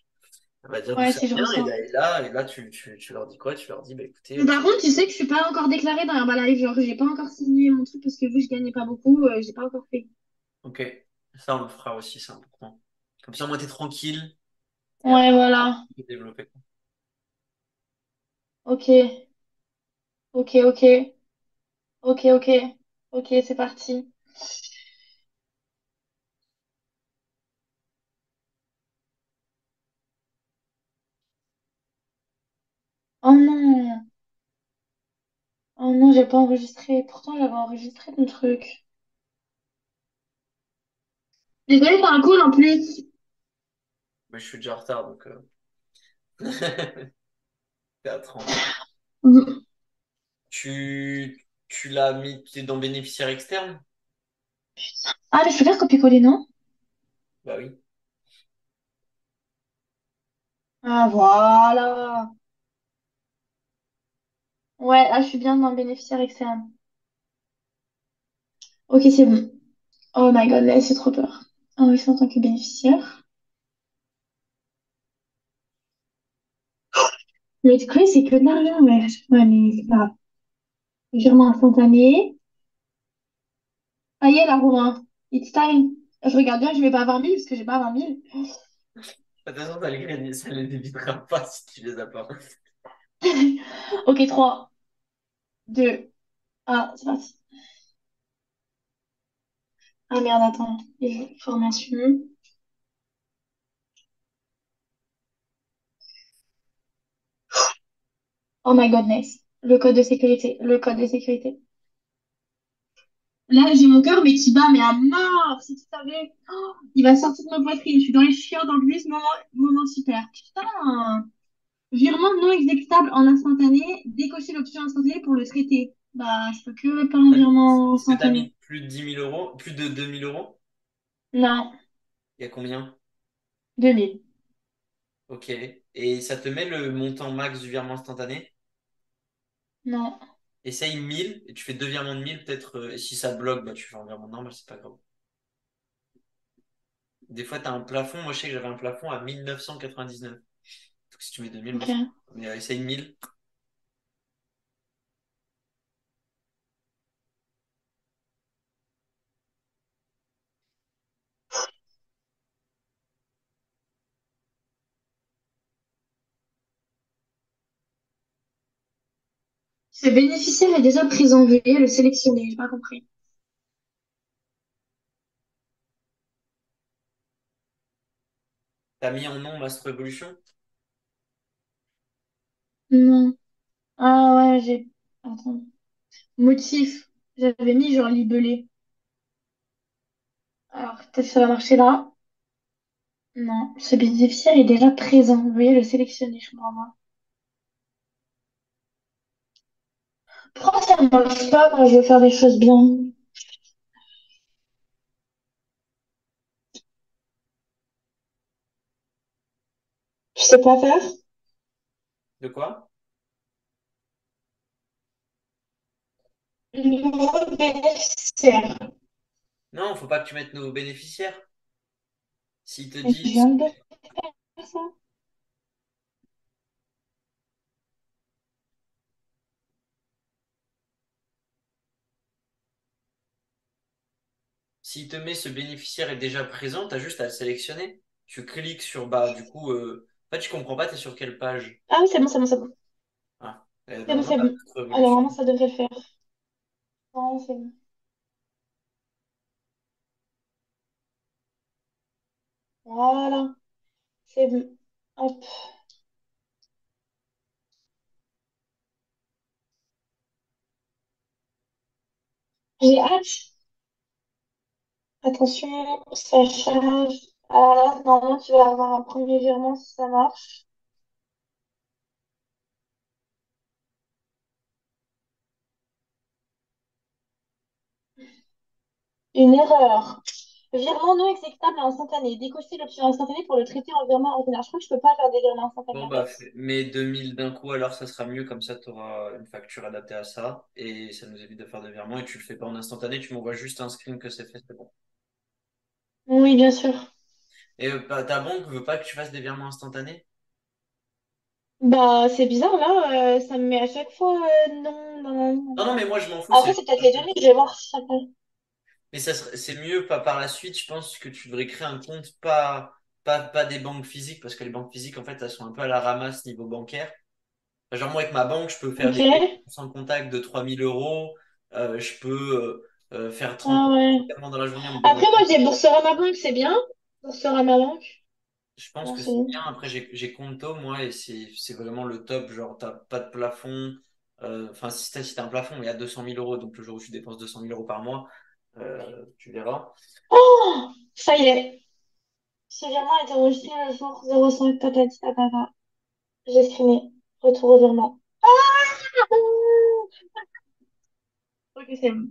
Elle va dire d'où Ouais, ça si je vient, reçois. et là tu leur dis quoi? Tu leur dis, bah écoutez, Mais par contre, tu sais que je suis pas encore déclarée dans Herbalife. Genre, j'ai pas encore signé mon truc parce que vu que je gagnais pas beaucoup, j'ai pas encore fait. ok, ça on le fera aussi, c'est important. Comme ça, moi, t'es tranquille, et après, Ouais, voilà. tu peux développer. Ok, ok, ok, ok, ok, ok, c'est parti. Oh non, Oh non, j'ai pas enregistré. Pourtant, j'avais enregistré ton truc. Désolée, t'as un call en plus. Mais je suis déjà en retard, donc t'es à 30. Mhm. Tu l'as mis, t'es dans bénéficiaire externe? Ah, mais je peux faire copier-coller, non? Bah oui. Ah, voilà. Ouais, là, je suis bien dans le bénéficiaire externe. Ok, c'est bon. Oh my god, là, c'est trop peur. Enregistrer en tant que bénéficiaire. Le truc, c'est que de l'argent, ouais. Ouais, mais c'est pas grave. Virement instantané. Ça y est, là, Romain. It's time. Je regarde bien, je vais pas 20 000 parce que j'ai pas 20 000. De toute façon, ça les évitera pas si tu les as pas. Ok, 3, 2, 1, c'est parti. Ah merde, attends. Formation. Oh my godness. Le code de sécurité. Le code de sécurité. Là, j'ai mon cœur, mais qui bat, mais à mort, si tu savais. Oh, il va sortir de ma poitrine. Je suis dans les chiottes dans le bus, moment super. Putain. Virement non exécutable en instantané. Décocher l'option instantanée pour le traiter. Bah, je peux que pas un virement Est-ce que tu as instantané. mis plus de 10 000 euros, plus de 2 000 euros? Non, Il y a combien? 2000. Ok. Et ça te met le montant max du virement instantané? Non, Essaye 1000 et tu fais deux virements de 1000 peut-être. Et si ça bloque, bah, tu fais un virement normal, c'est pas grave. Des fois, tu as un plafond. Moi, je sais que j'avais un plafond à 1999. Donc, si tu mets 2000, moi, ok. c'est. Mais essaye 1000. Ce bénéficiaire est déjà présent. Veuillez le sélectionner. J'ai pas compris. T'as mis en nom Master Evolution? Non. Ah ouais, j'ai. Attends. Motif. J'avais mis genre libellé. Alors, peut-être que ça va marcher là. Non. Ce bénéficiaire est déjà présent. Veuillez le sélectionner, je comprends pas. Pourquoi ça ne marche pas quand je veux faire des choses bien? Je sais pas faire. De quoi? Nouveau bénéficiaire. Non, faut pas que tu mettes nos bénéficiaires. S'il te Mais dit, je viens de faire ça. s'il te met ce bénéficiaire est déjà présent, t'as juste à le sélectionner. Tu cliques sur, bah, du coup, en fait, je comprends pas, t'es sur quelle page? Ah oui, c'est bon, c'est bon, c'est bon. Ah, C'est bon, normalement, c'est t'as bon. Master Alors, Evolution. vraiment, ça devrait le faire. Non, c'est bon. Voilà, c'est bon. Hop. J'ai hâte. Attention, ça charge. Alors là, normalement, tu vas avoir un premier virement si ça marche. Une erreur. Virement non exécutable et instantané. Décocher l'option instantanée pour le traiter en virement ordinaire. Je crois que je peux pas faire des virements instantanés Bon, en bah, fait. mets 2000 d'un coup, alors ça sera mieux, comme ça, tu auras une facture adaptée à ça, et ça nous évite de faire des virements, et tu le fais pas en instantané, tu m'envoies juste un screen que c'est fait, c'est bon. Oui, bien sûr. Et bah, ta banque veut pas que tu fasses des virements instantanés? Bah, c'est bizarre là, ça me met à chaque fois non, non, non, non, Non, non, non. mais moi, je m'en fous, Après, c'est c'est peut-être les 2000, je vais voir si ça peut. mais c'est mieux pas par la suite. Je pense que tu devrais créer un compte, pas des banques physiques, parce que les banques physiques, en fait, elles sont un peu à la ramasse niveau bancaire. Enfin, genre, moi, avec ma banque, je peux faire Ok. des paiements sans contact de 3000 euros. Je peux faire 30 Ah ouais. virements dans la journée en me Après, moi, déconnectant. j'ai Boursorama Banque, c'est bien. Boursorama Banque. Je pense Non, que c'est c'est bon. bien. Après, j'ai Conto, moi, et c'est vraiment le top. Genre, t'as pas de plafond. Enfin, si t'as un plafond, mais à 200 000 euros, donc le jour où tu dépenses 200 000 euros par mois, tu verras. Oh, ça y est. Ce virement a été enregistré le jour 05 tatati tatata. J'ai screené. Retour au virement. Ok, c'est bon.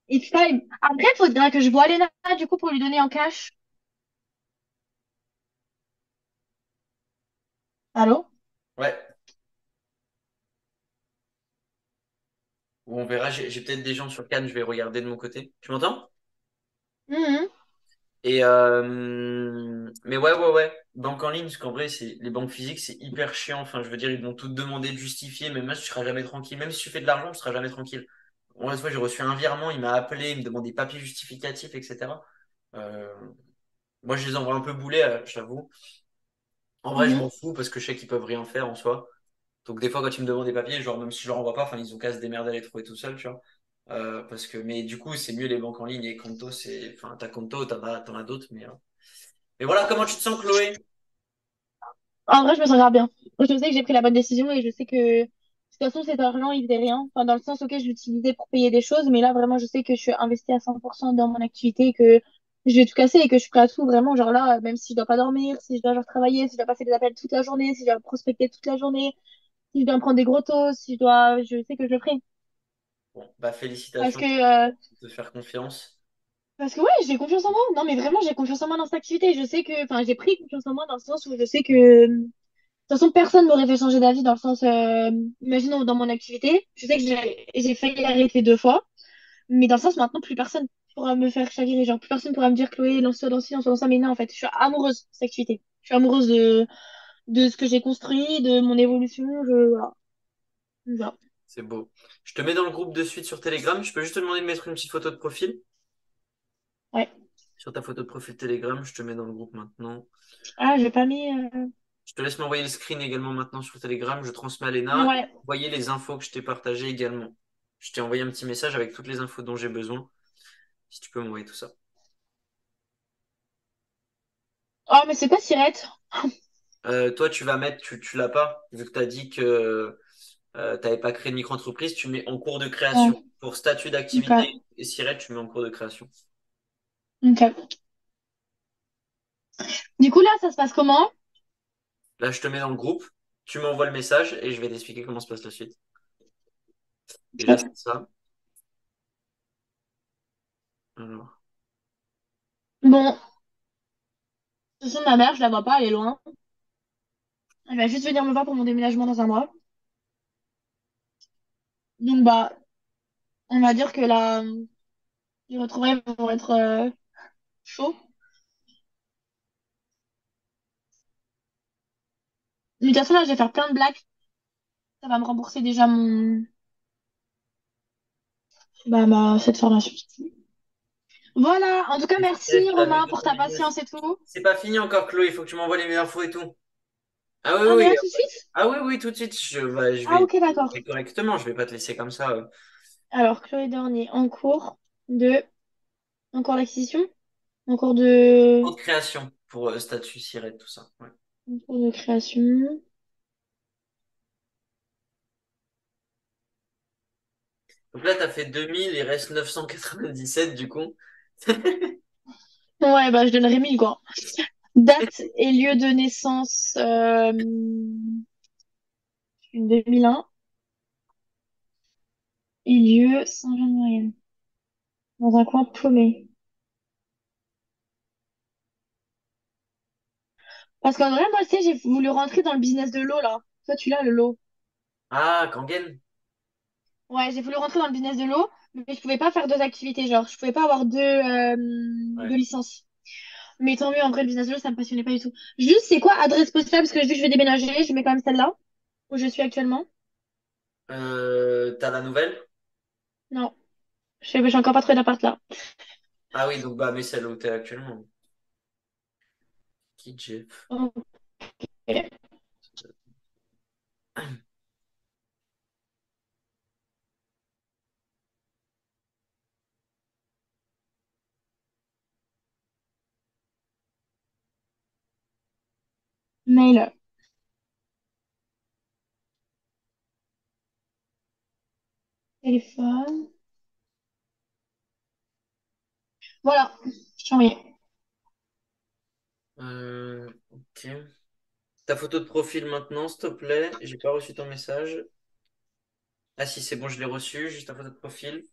It's time. Après, il faudra que je voie Lena, du coup, pour lui donner en cash. Allô? Ouais, ou on verra. J'ai peut-être des gens sur Cannes, je vais regarder de mon côté. Tu m'entends? Mhm. Et mais ouais. Banque en ligne, parce qu'en vrai, c'est les banques physiques, c'est hyper chiant. Enfin, je veux dire, ils vont tout te demander de justifier, mais même tu seras jamais tranquille. Même si tu fais de l'argent, tu seras jamais tranquille. Moi, une fois, j'ai reçu un virement, il m'a appelé, il me demande des papiers justificatifs, etc. Euh, Moi, je les envoie un peu boulets, j'avoue. En vrai, je Mhm. m'en fous parce que je sais qu'ils peuvent rien faire en soi. Donc des fois, quand ils me demandent des papiers, genre même si je leur envoie pas, enfin, ils ont qu'à se démerder à les trouver tout seuls, tu vois. Mais du coup, c'est mieux les banques en ligne et Conto, enfin, t'as Conto, t'en as d'autres, mais voilà, comment tu te sens, Chloé? En vrai, je me sens grave bien. Je sais que j'ai pris la bonne décision et je sais que, de toute façon, cet argent, il faisait rien. Enfin, dans le sens, ok, je l'utilisais pour payer des choses, mais là, vraiment, je sais que je suis investie à 100% dans mon activité, que je vais tout casser et que je suis prête à tout, vraiment. Genre là, même si je dois pas dormir, si je dois genre travailler, si je dois passer des appels toute la journée, si je dois prospecter toute la journée, si je dois me prendre des gros taux, si je dois, je sais que je le ferai. Bon, bah Parce félicitations que, de te faire confiance. parce que ouais, j'ai confiance en moi. Non, mais vraiment, j'ai confiance en moi dans cette activité. Je sais que, enfin, j'ai pris confiance en moi dans le sens où je sais que, de toute façon, personne m'aurait fait changer d'avis dans le sens, imaginons dans mon activité, je sais que j'ai failli arrêter 2 fois, mais dans le sens maintenant, plus personne pourra me faire chavirer. Genre, plus personne pourra me dire, Chloé, lance-toi dans ci, lance-toi dans ça. Mais non, en fait, je suis amoureuse de cette activité. Je suis amoureuse de ce que j'ai construit, de mon évolution. Voilà. Voilà. C'est beau. Je te mets dans le groupe de suite sur Telegram. Je peux juste te demander de mettre une petite photo de profil. Ouais. Sur ta photo de profil Telegram, je te mets dans le groupe maintenant. Ah, j'ai pas mis, Je te laisse m'envoyer le screen également maintenant sur Telegram. Je transmets à Léna. ouais. Voyez les infos que je t'ai partagées également. Je t'ai envoyé un petit message avec toutes les infos dont j'ai besoin. Si tu peux m'envoyer tout ça. Oh, mais c'est pas Sirette. Toi, tu vas mettre, tu l'as pas, vu que tu as dit que tu n'avais pas créé de micro-entreprise, tu mets en cours de création. Ouais. Pour statut d'activité Ok. et Siret, tu mets en cours de création. Ok. Du coup, là, ça se passe comment? Là, je te mets dans le groupe, tu m'envoies le message et je vais t'expliquer comment se passe la suite. Déjà, c'est Ok. ça. Alors, Bon, de toute façon, ma mère, je la vois pas, elle est loin. Elle va juste venir me voir pour mon déménagement dans un mois. Donc, bah, on va dire que là, les retrouvailles vont être chauds. Mais de toute façon, là, je vais faire plein de blagues. Ça va me rembourser déjà cette formation. Voilà. En tout cas, merci, t'as vu Romain, de pour ton ta business. patience et tout. C'est pas fini encore, Chloé, il faut que tu m'envoies les infos et tout. Ah oui, Ah, mais oui. là, tout de suite? Ah oui, oui, tout de suite. Ah, ok, Je d'accord. vais correctement, je vais pas te laisser comme ça. Alors, Chloé Dornier, de, en cours d'acquisition, en cours de, Cours de création pour statut Siret, tout ça. Ouais. en cours de création. Donc là, tu as fait 2000, il reste 997 du coup. Ouais, bah, je donnerai 1000, quoi. Date et lieu de naissance, 2001. Et lieu, Saint-Jean-de-Maurienne. Dans un coin paumé. Parce qu'en vrai, moi, tu sais, j'ai voulu rentrer dans le business de l'eau, là. Toi, tu l'as, le lot. Ah, Kangen. Ouais, j'ai voulu rentrer dans le business de l'eau, mais je pouvais pas faire deux activités, genre, je pouvais pas avoir deux Ouais. licences. Mais tant mieux, en vrai, le business de l'eau, ça me passionnait pas du tout. Juste, c'est quoi adresse postale? Parce que vu que je vais déménager, je mets quand même celle-là, où je suis actuellement. T'as la nouvelle? Non, j'ai encore pas trouvé d'appart là. Ah oui, donc bah, mais celle où t'es actuellement. Qui Jeff? Ok. Mail. Téléphone. Voilà, je t'ai envoyé. Ok. Ta photo de profil maintenant, s'il te plaît. J'ai pas reçu ton message. Ah si, c'est bon, je l'ai reçu. Juste ta photo de profil.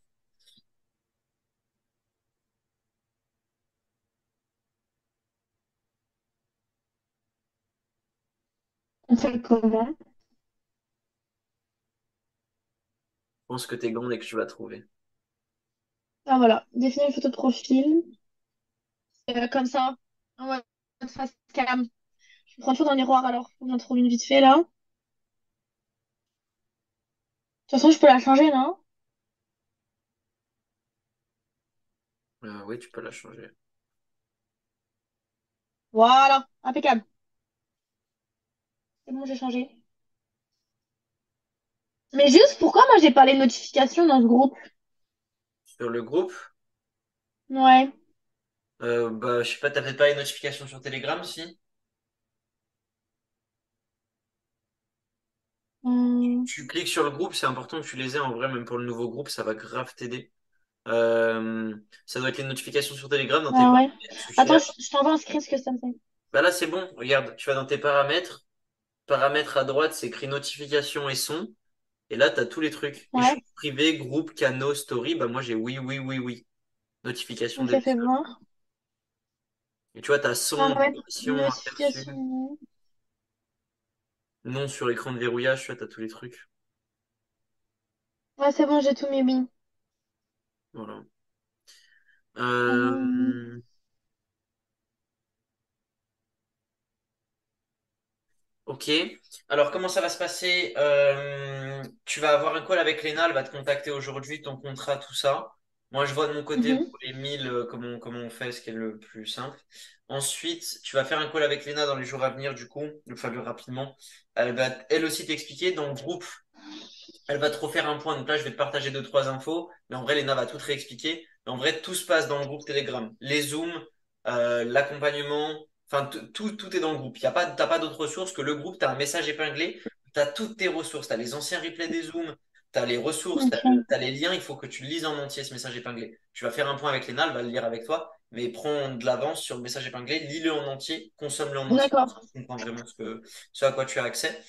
On fait comment? Je pense que t'es grande et que tu vas trouver. Ah voilà, définir une photo de profil. Comme ça. En mode face cam. Je prends une photo dans le miroir alors. Faut que j'en trouve une vite fait là. De toute façon, je peux la changer, non? Oui, tu peux la changer. Voilà, impeccable. C'est bon, j'ai changé. Mais juste, pourquoi moi j'ai pas les notifications dans ce groupe? Sur le groupe, Ouais. bah, je sais pas, t'as peut-être pas les notifications sur Telegram, si? Hum, Tu cliques sur le groupe, c'est important que tu les aies en vrai, même pour le nouveau groupe, ça va grave t'aider. Ça doit être les notifications sur Telegram dans tes ah ouais. paramètres. Attends, je t'envoie un screen ce que ça me fait. Bah là, c'est bon. Regarde, tu vas dans tes paramètres. Paramètres à droite, c'est écrit notification et son. Et là, tu as tous les trucs. Ouais. Échange privé, groupe, canaux, story. Bah moi, j'ai oui, oui, oui, oui. Notification des Ok, fais messages. voir. Et tu vois, tu as son, Paramètres, duration, aperçu, notification. nom sur écran de verrouillage. Tu vois, tu as tous les trucs. Ouais, c'est bon, j'ai tout mis oui. Voilà. Hum, Euh, Ok. Alors, comment ça va se passer? Tu vas avoir un call avec Léna, elle va te contacter aujourd'hui, ton contrat, tout ça. Moi, je vois de mon côté mhm, pour les 1000, comment on fait, ce qui est le plus simple. Ensuite, tu vas faire un call avec Léna dans les jours à venir, du coup, le fallu rapidement. Elle va elle aussi t'expliquer. Dans le groupe, elle va te refaire un point. Donc là, je vais te partager deux, trois infos. Mais en vrai, Léna va tout te réexpliquer. Mais en vrai, tout se passe dans le groupe Telegram. Les Zooms, l'accompagnement, enfin, tout est dans le groupe. T'as pas d'autres ressources que le groupe. Tu as un message épinglé. Tu as toutes tes ressources. Tu as les anciens replays des Zooms. Tu as les ressources. ok. Tu as les liens. Il faut que tu le lises en entier, ce message épinglé. Tu vas faire un point avec Léna. Elle va le lire avec toi. Mais prends de l'avance sur le message épinglé. Lis-le en entier. Consomme-le en entier. D'accord. Tu comprends vraiment ce à quoi tu as accès.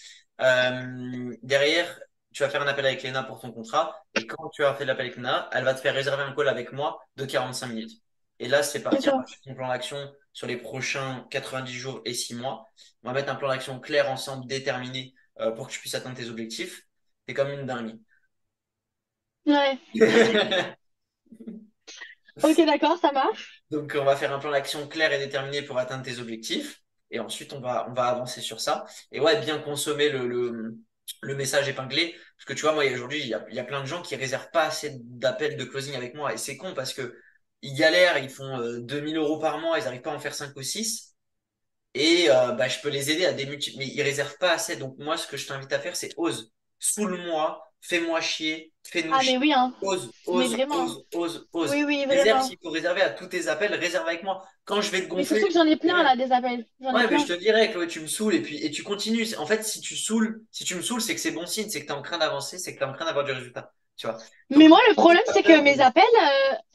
Derrière, tu vas faire un appel avec Léna pour ton contrat. Et quand tu as fait l'appel avec Léna, elle va te faire réserver un call avec moi de 45 minutes. Et là, c'est parti. On va D'accord. faire ton plan d'action sur les prochains 90 jours et 6 mois. On va mettre un plan d'action clair ensemble, déterminé, pour que tu puisses atteindre tes objectifs. C'est comme une dingue. Ouais. Ok, d'accord, ça marche. Donc, on va faire un plan d'action clair et déterminé pour atteindre tes objectifs. Et ensuite, on va avancer sur ça. Et ouais, bien consommer le message épinglé. Parce que tu vois, moi, aujourd'hui, il y a plein de gens qui réservent pas assez d'appels de closing avec moi. Et c'est con parce que ils galèrent, ils font 2 000 € par mois, ils n'arrivent pas à en faire 5 ou 6. Et bah, je peux les aider à démultiplier, mais ils réservent pas assez. Donc moi, ce que je t'invite à faire, c'est ose. Saoule-moi, fais-moi chier, fais-nous Ah, mais chier. oui, hein. Ose, Mais ose, vraiment. ose, ose, ose. Oui, oui, Réserve vraiment. s'il faut réserver à tous tes appels, réserve avec moi. Quand je vais te Mais gonfler, surtout que j'en ai je te plein dirai. là, des appels. J'en ai Ouais, mais je plein. te dirais, Chloé, tu me saoules et tu continues. En fait, si tu me saoules, c'est que c'est bon signe, c'est que tu es en train d'avancer, c'est que tu es en train d'avoir du résultat. Tu vois. Mais Donc, moi, le n'aie problème, pas c'est que peur mes appels,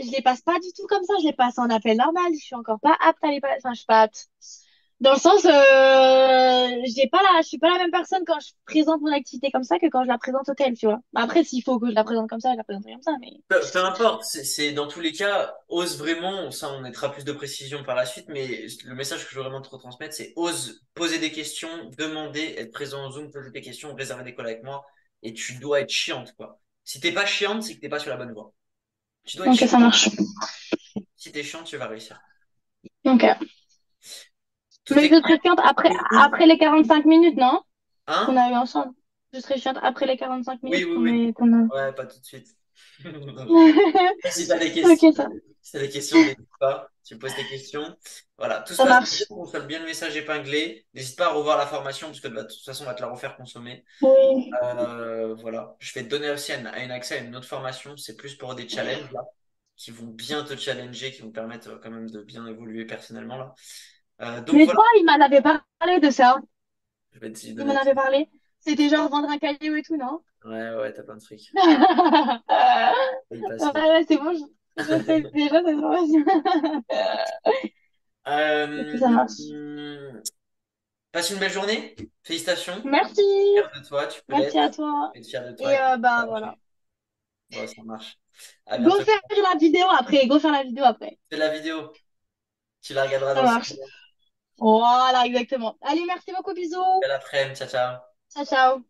je les passe pas du tout comme ça. Je les passe en appel normal. Je suis encore pas apte à les passer. Enfin, je suis pas apte. Dans le sens, je suis pas la même personne quand je présente mon activité comme ça que quand je la présente au tel, tu vois. Bah, après, s'il faut que je la présente comme ça, je la présenterai comme ça, mais. peu importe, dans tous les cas, ose vraiment, ça on mettra plus de précision par la suite, mais le message que je veux vraiment te retransmettre, c'est ose poser des questions, demander, être présent en Zoom, poser des questions, réserver des calls avec moi, et tu dois être chiante, quoi. Si t'es pas chiante, c'est que t'es pas sur la bonne voie. Tu dois être Ok, chiante. ça marche. Si t'es chiante, tu vas réussir. Ok. Tout Mais est je clair. serai chiante après, Le groupe, après les 45 minutes, non? Qu'on hein? a eu ensemble. Je serai chiante après les 45 Oui, minutes oui, oui. qu'on a. Ouais, pas tout de suite. Si t'as des Ok, questions, ça, si t'as des questions, n'hésite pas. Tu me poses tes questions. Voilà, tout se ça passe bien, marche. on consomme bien le message épinglé. N'hésite pas à revoir la formation parce que bah, de toute façon, on va te la refaire consommer. Oui. Voilà, je vais te donner aussi un accès à une autre formation. C'est plus pour des challenges là, qui vont bien te challenger, qui vont permettre quand même de bien évoluer personnellement là. Donc Mais je voilà, crois qu'il m'en avait parlé de ça. je vais te Il m'en donner. avait parlé. C'était genre vendre un caillou et tout, non? Ouais, ouais, t'as plein de trucs. Faut y passer. Ouais, c'est bon, je sais déjà cette information. Ok, ça Euh, marche. Passe une belle journée. Félicitations. Merci. Fier de toi, tu peux Merci à l'être. toi. Je vais être fier de toi Et avec bah ça. voilà. Bon, ça marche. À Go bientôt. faire la vidéo après. Go faire la vidéo après. Fais la vidéo. Tu la regarderas Ça dans marche. 6 mois. Voilà, exactement. Allez, merci beaucoup, bisous. Belle après-midi. Ciao, ciao. Ciao, ciao.